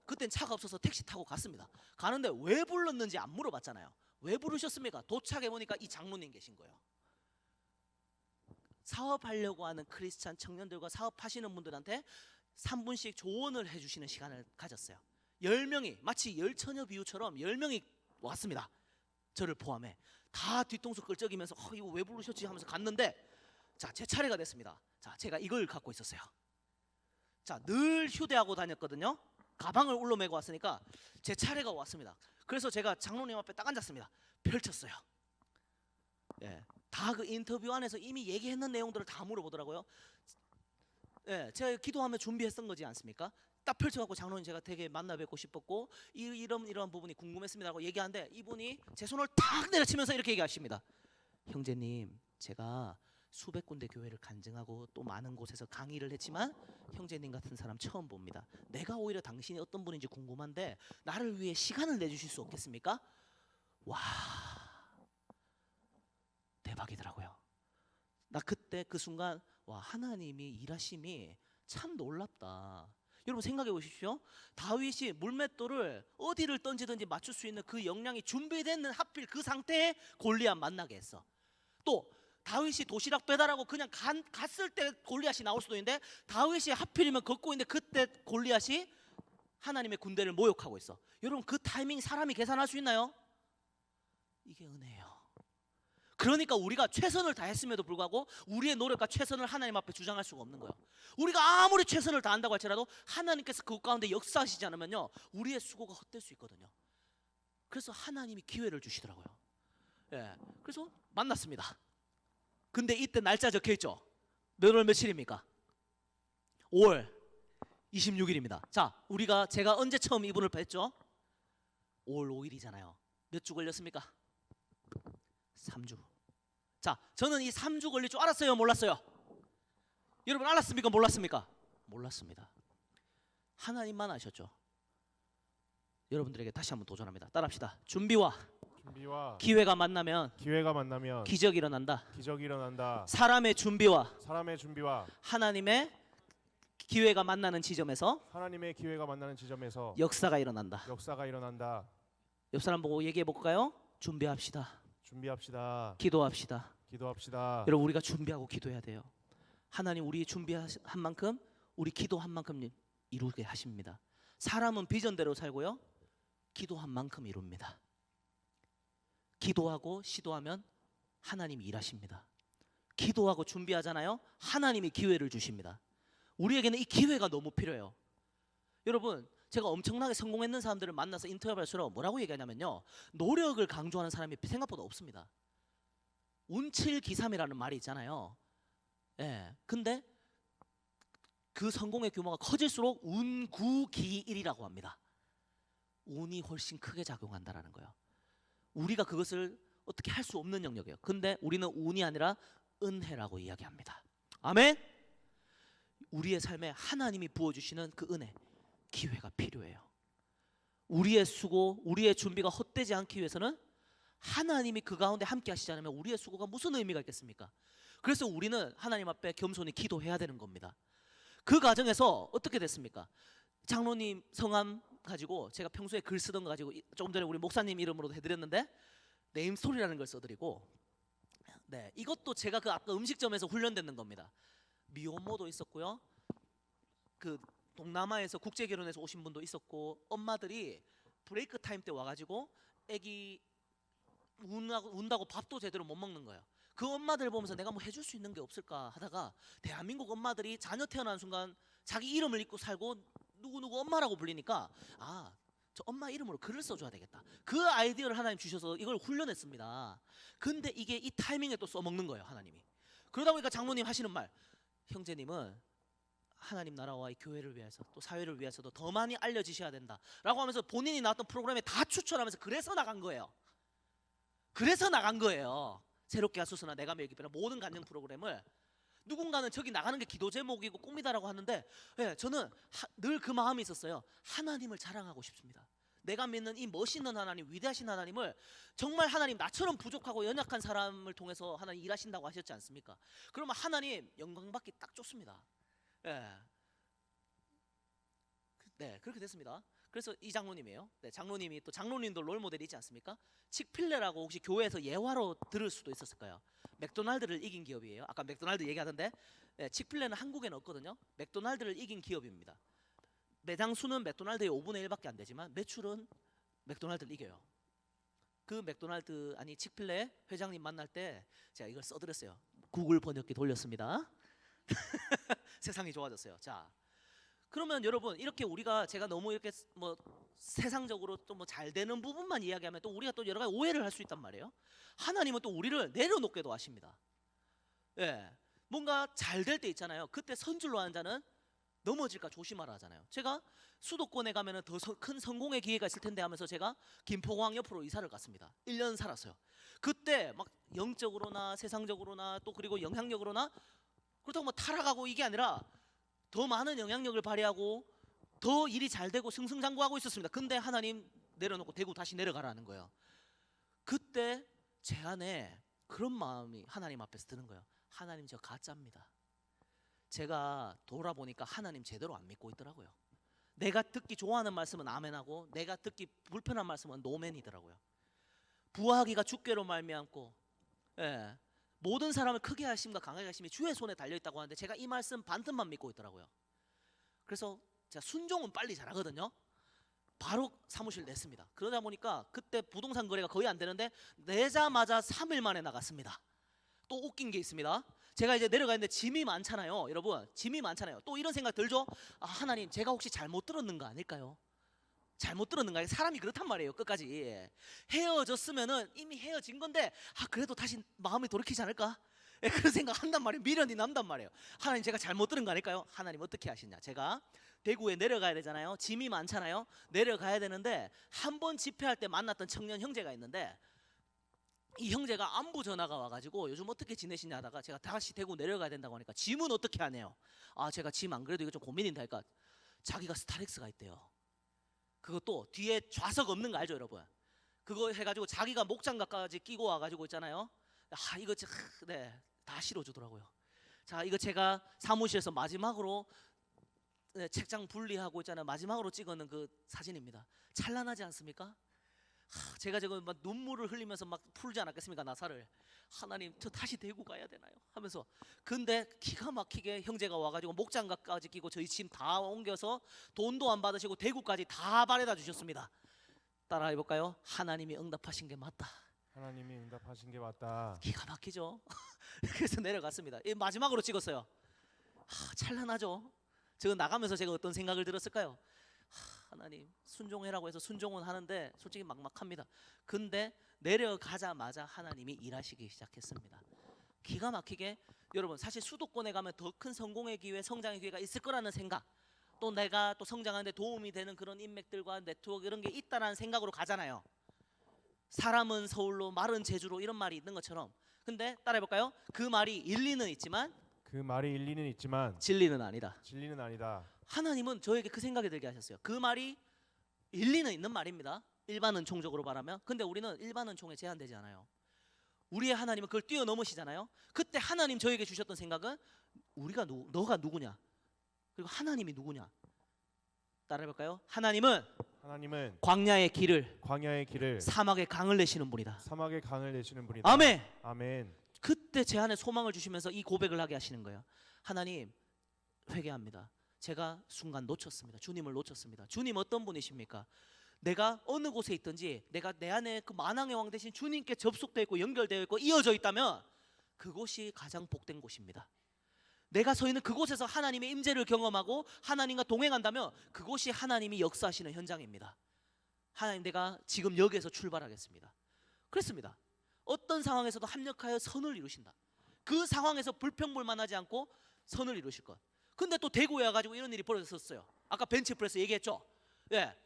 그땐 차가 없어서 택시 타고 갔습니다. 가는데 왜 불렀는지 안 물어봤잖아요. 왜 부르셨습니까? 도착해 보니까 이 장로님 계신 거예요. 사업하려고 하는 크리스찬 청년들과 사업하시는 분들한테 3분씩 조언을 해주시는 시간을 가졌어요. 10명이 마치 열처녀 비유처럼 10명이 왔습니다. 저를 포함해 다 뒤통수 끌적이면서 이거 왜 부르셨지 하면서 갔는데 자, 제 차례가 됐습니다. 자, 제가 이걸 갖고 있었어요. 자, 늘 휴대하고 다녔거든요. 가방을 울러매고 왔으니까 제 차례가 왔습니다. 그래서 제가 장로님 앞에 딱 앉았습니다. 펼쳤어요. 예, 다 그 인터뷰 안에서 이미 얘기했는 내용들을 다 물어보더라고요. 예, 제가 기도하며 준비했던 거지 않습니까? 딱 펼쳐갖고 장로님 제가 되게 만나 뵙고 싶었고 이런 부분이 궁금했습니다라고 얘기하는데 이분이 제 손을 탁 내려치면서 이렇게 얘기하십니다. 형제님, 제가 수백 군데 교회를 간증하고 또 많은 곳에서 강의를 했지만 형제님 같은 사람 처음 봅니다. 내가 오히려 당신이 어떤 분인지 궁금한데 나를 위해 시간을 내주실 수 없겠습니까? 와, 대박이더라고요. 나 그때 그 순간 와, 하나님이 일하심이 참 놀랍다. 여러분 생각해 보십시오. 다윗이 물맷돌을 어디를 던지든지 맞출 수 있는 그 역량이 준비되는 하필 그 상태에 골리앗 만나게 했어. 또 다윗이 도시락 배달하고 그냥 갔을 때 골리앗이 나올 수도 있는데 다윗이 하필이면 걷고 있는데 그때 골리앗이 하나님의 군대를 모욕하고 있어. 여러분 그 타이밍 사람이 계산할 수 있나요? 이게 은혜예요. 그러니까 우리가 최선을 다했음에도 불구하고 우리의 노력과 최선을 하나님 앞에 주장할 수가 없는 거예요. 우리가 아무리 최선을 다한다고 할지라도 하나님께서 그것 가운데 역사하시지 않으면요 우리의 수고가 헛될 수 있거든요. 그래서 하나님이 기회를 주시더라고요. 예, 그래서 만났습니다. 근데 이때 날짜 적혀있죠. 몇 월 며칠입니까? 5월 26일입니다. 자, 제가 언제 처음 이분을 뵀죠? 5월 5일이잖아요. 몇 주 걸렸습니까? 3주. 자, 저는 이 3주 걸릴 줄 알았어요, 몰랐어요? 여러분 알았습니까, 몰랐습니까? 몰랐습니다. 하나님만 아셨죠. 여러분들에게 다시 한번 도전합니다. 따라합시다. 준비와 기회가 만나면 기적이 일어난다. 사람의 준비와 하나님의 기회가 만나는 지점에서 역사가 일어난다. 옆 사람 보고 얘기해 볼까요? 준비합시다. 기도합시다. 여러분 우리가 준비하고 기도해야 돼요. 하나님 우리 준비한 만큼 우리 기도한 만큼 이루게 하십니다. 사람은 비전대로 살고요, 기도한 만큼 이룹니다. 기도하고 시도하면 하나님이 일하십니다. 기도하고 준비하잖아요, 하나님이 기회를 주십니다. 우리에게는 이 기회가 너무 필요해요. 여러분, 제가 엄청나게 성공했는 사람들을 만나서 인터뷰할수록 뭐라고 얘기하냐면요, 노력을 강조하는 사람이 생각보다 없습니다. 운칠기삼이라는 말이 있잖아요. 예, 근데 그 성공의 규모가 커질수록 운구기일이라고 합니다. 운이 훨씬 크게 작용한다라는 거예요. 우리가 그것을 어떻게 할 수 없는 영역이에요. 근데 우리는 운이 아니라 은혜라고 이야기합니다. 아멘. 우리의 삶에 하나님이 부어주시는 그 은혜, 기회가 필요해요. 우리의 수고, 우리의 준비가 헛되지 않기 위해서는 하나님이 그 가운데 함께 하시지 않으면 우리의 수고가 무슨 의미가 있겠습니까? 그래서 우리는 하나님 앞에 겸손히 기도해야 되는 겁니다. 그 과정에서 어떻게 됐습니까? 장로님 성함 가지고 제가 평소에 글 쓰던 거 가지고 조금 전에 우리 목사님 이름으로도 해드렸는데 네임스토리라는 걸 써드리고, 네, 이것도 제가 그 아까 음식점에서 훈련되는 겁니다. 미혼모도 있었고요, 그 동남아에서 국제 결혼해서 오신 분도 있었고, 엄마들이 브레이크 타임 때 와가지고 애기 운다고 밥도 제대로 못 먹는 거예요. 그 엄마들 보면서 내가 뭐 해줄 수 있는 게 없을까 하다가 대한민국 엄마들이 자녀 태어난 순간 자기 이름을 잊고 살고 누구누구 엄마라고 불리니까 아, 저 엄마 이름으로 글을 써줘야 되겠다. 그 아이디어를 하나님 주셔서 이걸 훈련했습니다. 근데 이게 이 타이밍에 또 써먹는 거예요, 하나님이. 그러다 보니까 장로님 하시는 말, 형제님은 하나님 나라와 이 교회를 위해서 또 사회를 위해서도 더 많이 알려지셔야 된다라고 하면서 본인이 나왔던 프로그램에 다 추천하면서 그래서 나간 거예요. 그래서 나간 거예요. 새롭게 하소서나 내가 매기배나 모든 간증 프로그램을, 누군가는 저기 나가는 게 기도 제목이고 꿈이다라고 하는데, 예, 저는 늘 그 마음이 있었어요. 하나님을 자랑하고 싶습니다. 내가 믿는 이 멋있는 하나님, 위대하신 하나님을, 정말 하나님 나처럼 부족하고 연약한 사람을 통해서 하나님 일하신다고 하셨지 않습니까? 그러면 하나님 영광 받기 딱 좋습니다. 예, 네, 그렇게 됐습니다. 그래서 이 장로님이에요. 네, 장로님이 또 장로님도 롤 모델이 있지 않습니까? 칙필레라고 혹시 교회에서 예화로 들을 수도 있었을 거예요. 맥도날드를 이긴 기업이에요. 아까 맥도날드 얘기하던데, 네, 칙필레는 한국에는 없거든요. 맥도날드를 이긴 기업입니다. 매장 수는 맥도날드의 5분의 1밖에 안 되지만 매출은 맥도날드를 이겨요. 그 맥도날드 아니 칙필레 회장님 만날 때 제가 이걸 써드렸어요. 구글 번역기 돌렸습니다. 세상이 좋아졌어요. 자, 그러면 여러분, 이렇게 우리가 제가 너무 이렇게 뭐 세상적으로 또 뭐 잘 되는 부분만 이야기하면 또 우리가 또 여러 가지 오해를 할 수 있단 말이에요. 하나님은 또 우리를 내려놓게도 하십니다. 예, 뭔가 잘 될 때 있잖아요. 그때 선줄로 하는 자는 넘어질까 조심하라 하잖아요. 제가 수도권에 가면은 더 큰 성공의 기회가 있을 텐데 하면서 제가 김포공항 옆으로 이사를 갔습니다. 1년 살았어요. 그때 막 영적으로나 세상적으로나 또 그리고 영향력으로나 그렇다고 뭐 타락하고 이게 아니라 더 많은 영향력을 발휘하고 더 일이 잘 되고 승승장구하고 있었습니다. 근데 하나님 내려놓고 대구 다시 내려가라는 거예요. 그때 제 안에 그런 마음이 하나님 앞에서 드는 거예요. 하나님 저 가짜입니다. 제가 돌아보니까 하나님 제대로 안 믿고 있더라고요. 내가 듣기 좋아하는 말씀은 아멘하고 내가 듣기 불편한 말씀은 노멘이더라고요. 부하기가 주께로 말미암고, 예, 모든 사람을 크게 하심과 강하게 하심이 주의 손에 달려있다고 하는데 제가 이 말씀 반틈만 믿고 있더라고요. 그래서 제가 순종은 빨리 잘하거든요. 바로 사무실 냈습니다. 그러다 보니까 그때 부동산 거래가 거의 안 되는데 내자마자 3일 만에 나갔습니다. 또 웃긴 게 있습니다. 제가 이제 내려가는데 짐이 많잖아요. 여러분, 짐이 많잖아요. 또 이런 생각 들죠? 아, 하나님 제가 혹시 잘못 들었는 거 아닐까요? 잘못 들었는가? 사람이 그렇단 말이에요. 끝까지 헤어졌으면은 이미 헤어진 건데 그래도 다시 마음이 돌이키지 않을까? 그런 생각 한단 말이에요. 미련이 남단 말이에요. 하나님 제가 잘못 들은 거 아닐까요? 하나님 어떻게 하시냐? 제가 대구에 내려가야 되잖아요. 짐이 많잖아요. 내려가야 되는데 한 번 집회할 때 만났던 청년 형제가 있는데 이 형제가 안부 전화가 와가지고 요즘 어떻게 지내시냐 하다가 제가 다시 대구 내려가야 된다고 하니까 짐은 어떻게 하네요? 아, 제가 짐 안 그래도 이거 좀 고민인데 하니까 자기가 스타렉스가 있대요. 그것도 뒤에 좌석 없는 거 알죠, 여러분? 그거 해가지고 자기가 목장갑까지 끼고 와가지고 있잖아요. 이거 네, 다 실어주더라고요. 자, 이거 제가 사무실에서 마지막으로 책장 분리하고 있잖아요. 마지막으로 찍어놓은 그 사진입니다. 찬란하지 않습니까? 제가 지금 막 눈물을 흘리면서 막 풀지 않았겠습니까? 나사를. 하나님, 저 다시 대구 가야 되나요? 하면서. 근데 기가 막히게 형제가 와가지고 목장갑까지 끼고 저희 짐 다 옮겨서 돈도 안 받으시고 대구까지 다 바래다 주셨습니다. 따라 해볼까요? 하나님이 응답하신 게 맞다. 하나님이 응답하신 게 맞다. 기가 막히죠. 그래서 내려갔습니다. 마지막으로 찍었어요. 찬란하죠. 저 나가면서 제가 어떤 생각을 들었을까요? 하나님 순종해라고 해서 순종은 하는데 솔직히 막막합니다. 근데 내려가자마자 하나님이 일하시기 시작했습니다. 기가 막히게. 여러분, 사실 수도권에 가면 더 큰 성공의 기회, 성장의 기회가 있을 거라는 생각, 또 내가 또 성장하는데 도움이 되는 그런 인맥들과 네트워크 이런 게 있다라는 생각으로 가잖아요. 사람은 서울로 말은 제주로 이런 말이 있는 것처럼. 근데 따라해볼까요? 그 말이 일리는 있지만 그 말이 일리는 있지만 진리는 아니다. 진리는 아니다. 하나님은 저에게 그 생각이 들게 하셨어요. 그 말이 일리는 있는 말입니다. 일반 은총적으로 말하면. 근데 우리는 일반 은총에 제한되지 않아요. 우리의 하나님은 그걸 뛰어넘으시잖아요. 그때 하나님 저에게 주셨던 생각은 너가 누구냐? 그리고 하나님이 누구냐? 따라해볼까요? 하나님은 광야의 길을 사막의 강을 내시는 분이다. 사막의 강을 내시는 분이다. 아멘. 아멘. 그때 제 안에 소망을 주시면서 이 고백을 하게 하시는 거예요. 하나님, 회개합니다. 제가 순간 놓쳤습니다. 주님을 놓쳤습니다. 주님 어떤 분이십니까? 내가 어느 곳에 있든지 내가 내 안에 그 만왕의 왕 대신 주님께 접속되어 있고 연결되어 있고 이어져 있다면 그곳이 가장 복된 곳입니다. 내가 서 있는 그곳에서 하나님의 임재를 경험하고 하나님과 동행한다면 그곳이 하나님이 역사하시는 현장입니다. 하나님, 내가 지금 여기에서 출발하겠습니다. 그랬습니다. 어떤 상황에서도 합력하여 선을 이루신다. 그 상황에서 불평불만하지 않고 선을 이루실 것. 근데 또 대구에 와가지고 이런 일이 벌어졌었어요. 아까 벤치프레스 얘기했죠. 예,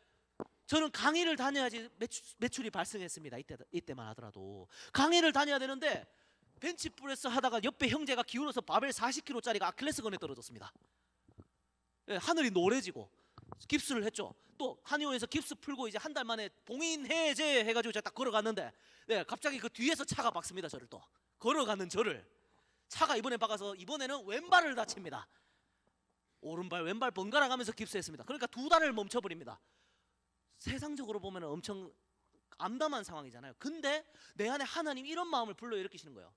저는 강의를 다녀야지 매출이 발생했습니다. 이때만 하더라도 강의를 다녀야 되는데 벤치프레스 하다가 옆에 형제가 기울어서 바벨 40kg짜리가 아킬레스건에 떨어졌습니다. 예, 하늘이 노래지고 깁스를 했죠. 또 한의원에서 깁스 풀고 이제 한 달 만에 봉인 해제 해가지고 제가 딱 걸어갔는데, 예, 갑자기 그 뒤에서 차가 박습니다. 저를 또 걸어가는 저를 차가 이번에 박아서 이번에는 왼발을 다칩니다. 오른발 왼발 번갈아 가면서 깁스했습니다. 그러니까 2달을 멈춰버립니다. 세상적으로 보면 엄청 암담한 상황이잖아요. 근데 내 안에 하나님 이런 마음을 불러일으키시는 거예요.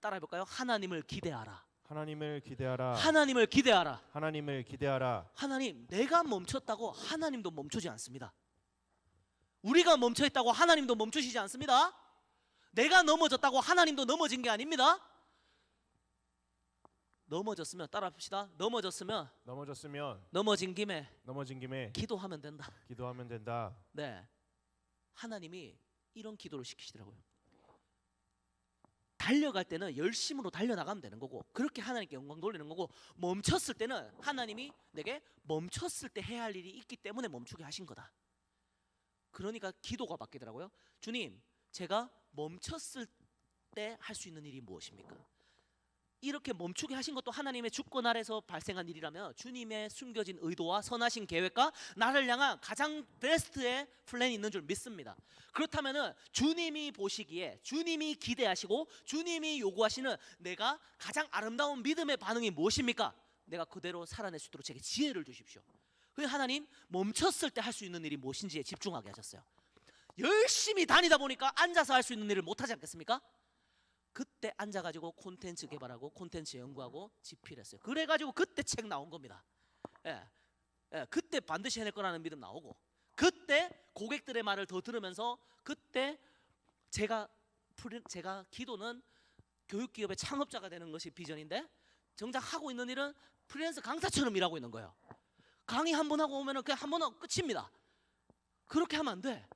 따라해볼까요? 하나님을 기대하라. 하나님을 기대하라. 하나님을 기대하라. 하나님을 기대하라. 하나님, 내가 멈췄다고 하나님도 멈추지 않습니다. 우리가 멈춰있다고 하나님도 멈추시지 않습니다. 내가 넘어졌다고 하나님도 넘어진 게 아닙니다. 넘어졌으면 따라합시다. 넘어졌으면 넘어진 김에 기도하면 된다. 네, 하나님이 이런 기도를 시키시더라고요. 달려갈 때는 열심으로 달려나가면 되는 거고, 그렇게 하나님께 영광 돌리는 거고, 멈췄을 때는 하나님이 내게 멈췄을 때 해야 할 일이 있기 때문에 멈추게 하신 거다. 그러니까 기도가 바뀌더라고요. 주님, 제가 멈췄을 때 할 수 있는 일이 무엇입니까? 이렇게 멈추게 하신 것도 하나님의 주권 아래서 발생한 일이라면 주님의 숨겨진 의도와 선하신 계획과 나를 향한 가장 베스트의 플랜이 있는 줄 믿습니다. 그렇다면 주님이 보시기에 주님이 기대하시고 주님이 요구하시는 내가 가장 아름다운 믿음의 반응이 무엇입니까? 내가 그대로 살아낼 수 있도록 제게 지혜를 주십시오. 그 하나님, 멈췄을 때 할 수 있는 일이 무엇인지에 집중하게 하셨어요. 열심히 다니다 보니까 앉아서 할 수 있는 일을 못하지 않겠습니까? 그때 앉아가지고 콘텐츠 개발하고 콘텐츠 연구하고 집필했어요. 그래가지고 그때 책 나온 겁니다. 그때 반드시 해낼 거라는 믿음 나오고, 그때 고객들의 말을 더 들으면서, 그때 제가 기도는 교육기업의 창업자가 되는 것이 비전인데 정작 하고 있는 일은 프리랜서 강사처럼 일하고 있는 거예요. 강의 한 번 하고 오면 그냥 한 번 하고 끝입니다. 그렇게 하면 안 돼.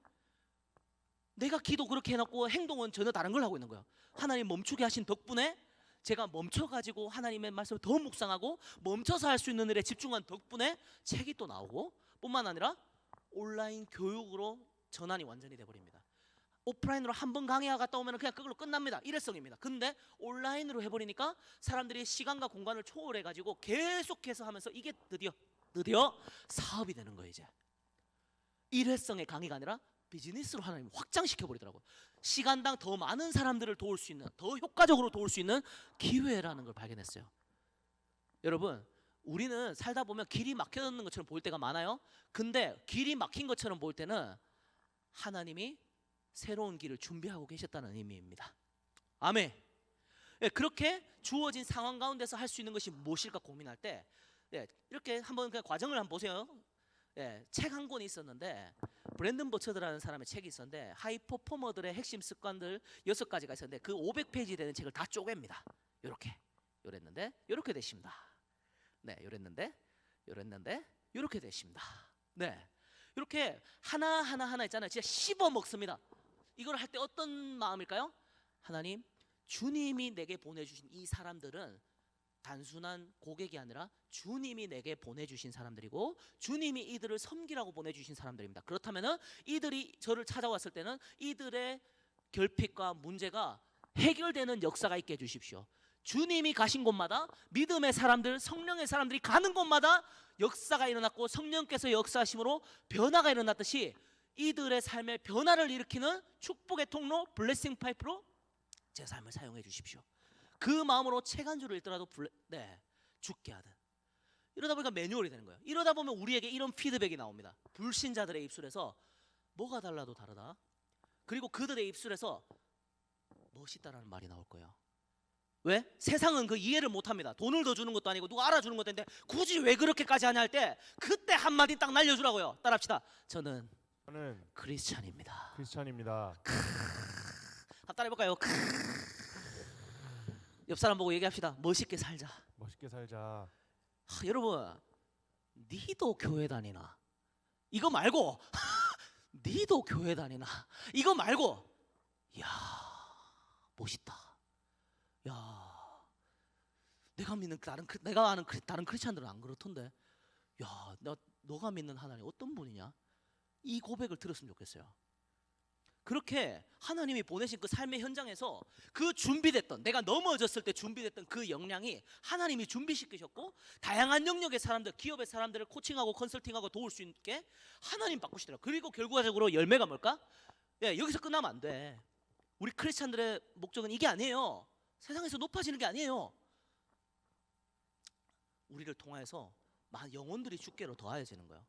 내가 기도 그렇게 해놓고 행동은 전혀 다른 걸 하고 있는 거예요. 하나님 멈추게 하신 덕분에 제가 멈춰가지고 하나님의 말씀을 더 묵상하고 멈춰서 할 수 있는 일에 집중한 덕분에 책이 또 나오고, 뿐만 아니라 온라인 교육으로 전환이 완전히 돼버립니다. 오프라인으로 한 번 강의가 갔다 오면 그냥 그걸로 끝납니다. 일회성입니다. 근데 온라인으로 해버리니까 사람들이 시간과 공간을 초월해가지고 계속해서 하면서 이게 드디어 사업이 되는 거예요. 이제 일회성의 강의가 아니라 비즈니스로 하나님 확장시켜버리더라고요. 시간당 더 많은 사람들을 도울 수 있는, 더 효과적으로 도울 수 있는 기회라는 걸 발견했어요. 여러분, 우리는 살다 보면 길이 막혀있는 것처럼 보일 때가 많아요. 근데 길이 막힌 것처럼 보일 때는 하나님이 새로운 길을 준비하고 계셨다는 의미입니다. 아멘. 예, 그렇게 주어진 상황 가운데서 할 수 있는 것이 무엇일까 고민할 때, 예, 이렇게 한번 그 과정을 한번 보세요. 예, 책 한 권이 있었는데, 브랜든 버처드라는 사람의 책이 있었는데, 하이 퍼포머들의 핵심 습관들 6가지가 있었는데, 그 500페이지 되는 책을 다 쪼갭니다. 요렇게 요랬는데 요렇게 되십니다. 네, 요랬는데 요렇게 되십니다. 네, 이렇게 하나 있잖아요. 진짜 씹어 먹습니다. 이걸 할 때 어떤 마음일까요? 하나님, 주님이 내게 보내주신 이 사람들은 단순한 고객이 아니라 주님이 내게 보내주신 사람들이고, 주님이 이들을 섬기라고 보내주신 사람들입니다. 그렇다면 이들이 저를 찾아왔을 때는 이들의 결핍과 문제가 해결되는 역사가 있게 해주십시오. 주님이 가신 곳마다 믿음의 사람들, 성령의 사람들이 가는 곳마다 역사가 일어났고, 성령께서 역사하심으로 변화가 일어났듯이 이들의 삶의 변화를 일으키는 축복의 통로, 블레싱 파이프로 제 삶을 사용해 주십시오. 그 마음으로 책 한 줄을 읽더라도 죽게 하든. 이러다 보니까 매뉴얼이 되는 거예요. 이러다 보면 우리에게 이런 피드백이 나옵니다. 불신자들의 입술에서 뭐가 달라도 다르다. 그리고 그들의 입술에서 멋있다라는 말이 나올 거예요. 왜? 세상은 그 이해를 못합니다. 돈을 더 주는 것도 아니고 누가 알아주는 것도 아닌데 굳이 왜 그렇게까지 하냐 할 때, 그때 한마디 딱 날려주라고요. 따라합시다. 저는 크리스찬입니다. 크리스찬입니다. 한번 따라해볼까요? 옆 사람 보고 얘기합시다. 멋있게 살자. 멋있게 살자. 여러분, 니도 교회 다니나? 이거 말고 니도 교회 다니나? 이거 말고, 야, 멋있다. 야, 내가 믿는 내가 아는 다른 크리스찬들은 안 그렇던데. 야, 너가 믿는 하나님 어떤 분이냐? 이 고백을 들었으면 좋겠어요. 그렇게 하나님이 보내신 그 삶의 현장에서 그 준비됐던, 내가 넘어졌을 때 준비됐던 그 역량이 하나님이 준비시키셨고, 다양한 영역의 사람들, 기업의 사람들을 코칭하고 컨설팅하고 도울 수 있게 하나님 바꾸시더라고요. 그리고 결과적으로 열매가 뭘까? 예, 여기서 끝나면 안 돼. 우리 크리스찬들의 목적은 이게 아니에요. 세상에서 높아지는 게 아니에요. 우리를 통하여서 많은 영혼들이 주께로 더하여지는 거예요.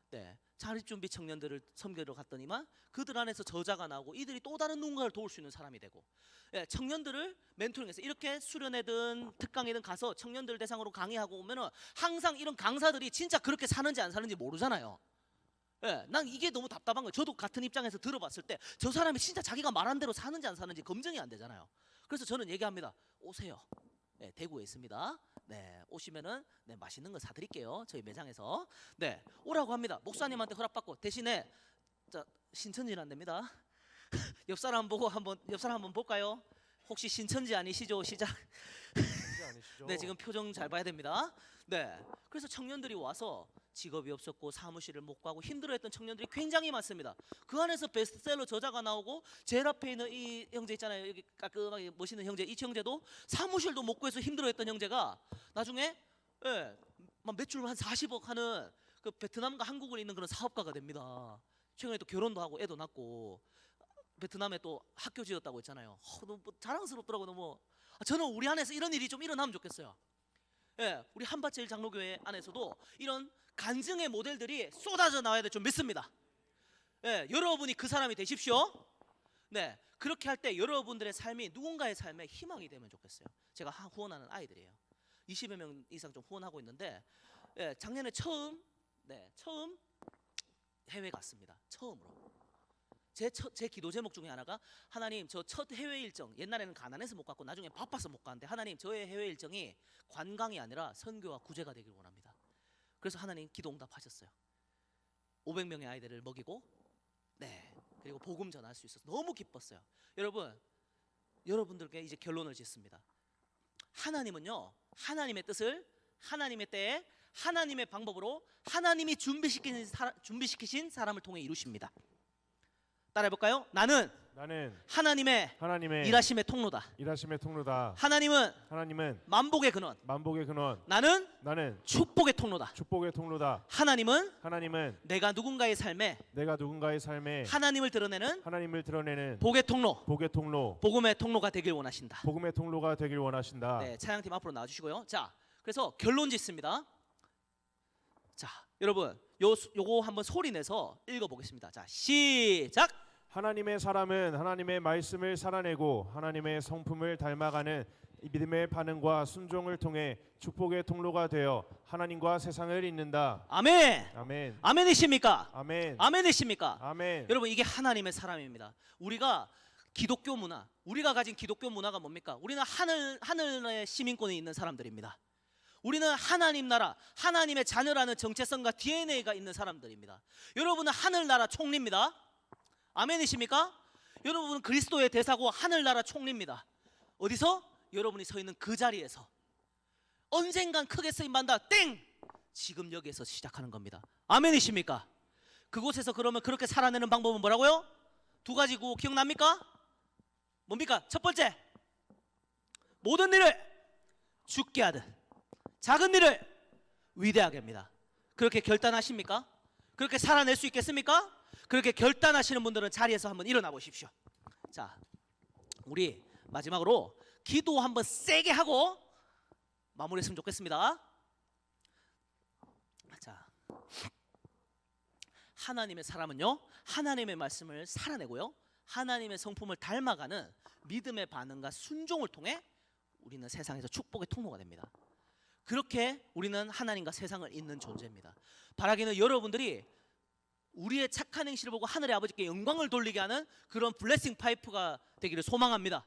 네, 자립준비 청년들을 섬기러 갔더니만 그들 안에서 저자가 나오고 이들이 또 다른 누군가를 도울 수 있는 사람이 되고, 예, 청년들을 멘토링해서 이렇게 수련회든 특강회든 가서 청년들 대상으로 강의하고 오면은 항상 이런 강사들이 진짜 그렇게 사는지 안 사는지 모르잖아요. 예, 난 이게 너무 답답한 거예요. 저도 같은 입장에서 들어봤을 때 저 사람이 진짜 자기가 말한 대로 사는지 안 사는지 검증이 안 되잖아요. 그래서 저는 얘기합니다. 오세요. 네, 대구에 있습니다. 네, 오시면은 네, 맛있는 거 사드릴게요. 저희 매장에서. 네, 오라고 합니다. 목사님한테 허락받고. 대신에 자, 신천지는 안 됩니다. 옆 사람 보고 옆 사람 한번 볼까요? 혹시 신천지 아니시죠? 시작. 아니시죠? 네, 지금 표정 잘 봐야 됩니다. 네, 그래서 청년들이 와서 직업이 없었고 사무실을 못 가고 힘들어했던 청년들이 굉장히 많습니다. 그 안에서 베스트셀러 저자가 나오고, 제일 앞에 있는 이 형제 있잖아요. 여기 깔끔하게 멋있는 형제, 이 형제도 사무실도 못 구해서 힘들어했던 형제가 나중에, 예, 매출 한 40억 하는 그 베트남과 한국에 있는 그런 사업가가 됩니다. 최근에 또 결혼도 하고 애도 낳고 베트남에 또 학교 지었다고 했잖아요. 너무 자랑스럽더라고. 너무. 저는 우리 안에서 이런 일이 좀 일어나면 좋겠어요. 예, 우리 한밭제일 장로교회 안에서도 이런 간증의 모델들이 쏟아져 나와야 될 줄 믿습니다. 예, 여러분이 그 사람이 되십시오. 네, 그렇게 할 때 여러분들의 삶이 누군가의 삶에 희망이 되면 좋겠어요. 제가 후원하는 아이들이에요. 20여 명 이상 좀 후원하고 있는데, 예, 작년에 처음 해외 갔습니다. 처음으로. 제 기도 제목 중에 하나가, 하나님, 저 첫 해외 일정, 옛날에는 가난해서 못 갔고 나중에 바빠서 못 갔는데, 하나님, 저의 해외 일정이 관광이 아니라 선교와 구제가 되길 원합니다. 그래서 하나님 기도 응답하셨어요. 500명의 아이들을 먹이고, 네, 그리고 복음 전할 수 있어서 너무 기뻤어요. 여러분, 여러분들께 이제 결론을 짓습니다. 하나님은요, 하나님의 뜻을 하나님의 때에 하나님의 방법으로 하나님이 준비시키신 사람을 통해 이루십니다. 따라해볼까요? 나는 하나님의 일하심의 통로다. 하나님은 만복의 근원. 나는 축복의 통로다. 하나님은 내가 누군가의 삶에 하나님을 드러내는 복의 통로, 복음의 통로가 되길 원하신다. 네, 찬양팀 앞으로 나와주시고요. 자, 그래서 결론 짓습니다. 자, 여러분 요거 한번 소리 내서 읽어 보겠습니다. 자, 시작. 하나님의 사람은 하나님의 말씀을 살아내고 하나님의 성품을 닮아가는 이 믿음의 반응과 순종을 통해 축복의 통로가 되어 하나님과 세상을 잇는다. 아멘. 아멘. 아멘이십니까? 아멘. 아멘이십니까? 아멘. 여러분 이게 하나님의 사람입니다. 우리가 기독교 문화, 우리가 가진 기독교 문화가 뭡니까? 우리는 하늘의 시민권이 있는 사람들입니다. 우리는 하나님 나라, 하나님의 자녀라는 정체성과 DNA가 있는 사람들입니다. 여러분은 하늘나라 총리입니다. 아멘이십니까? 여러분은 그리스도의 대사고 하늘나라 총리입니다. 어디서? 여러분이 서 있는 그 자리에서 언젠간 크게 쓰임받는다. 땡! 지금 여기에서 시작하는 겁니다. 아멘이십니까? 그곳에서 그러면 그렇게 살아내는 방법은 뭐라고요? 두 가지고 기억납니까? 뭡니까? 첫 번째, 모든 일을 죽게 하듯 작은 일을 위대하게 합니다. 그렇게 결단하십니까? 그렇게 살아낼 수 있겠습니까? 그렇게 결단하시는 분들은 자리에서 한번 일어나 보십시오. 자, 우리 마지막으로 기도 한번 세게 하고 마무리했으면 좋겠습니다. 자, 하나님의 사람은요, 하나님의 말씀을 살아내고요, 하나님의 성품을 닮아가는 믿음의 반응과 순종을 통해 우리는 세상에서 축복의 통로가 됩니다. 그렇게 우리는 하나님과 세상을 잇는 존재입니다. 바라기는 여러분들이 우리의 착한 행실을 보고 하늘의 아버지께 영광을 돌리게 하는 그런 블레싱 파이프가 되기를 소망합니다.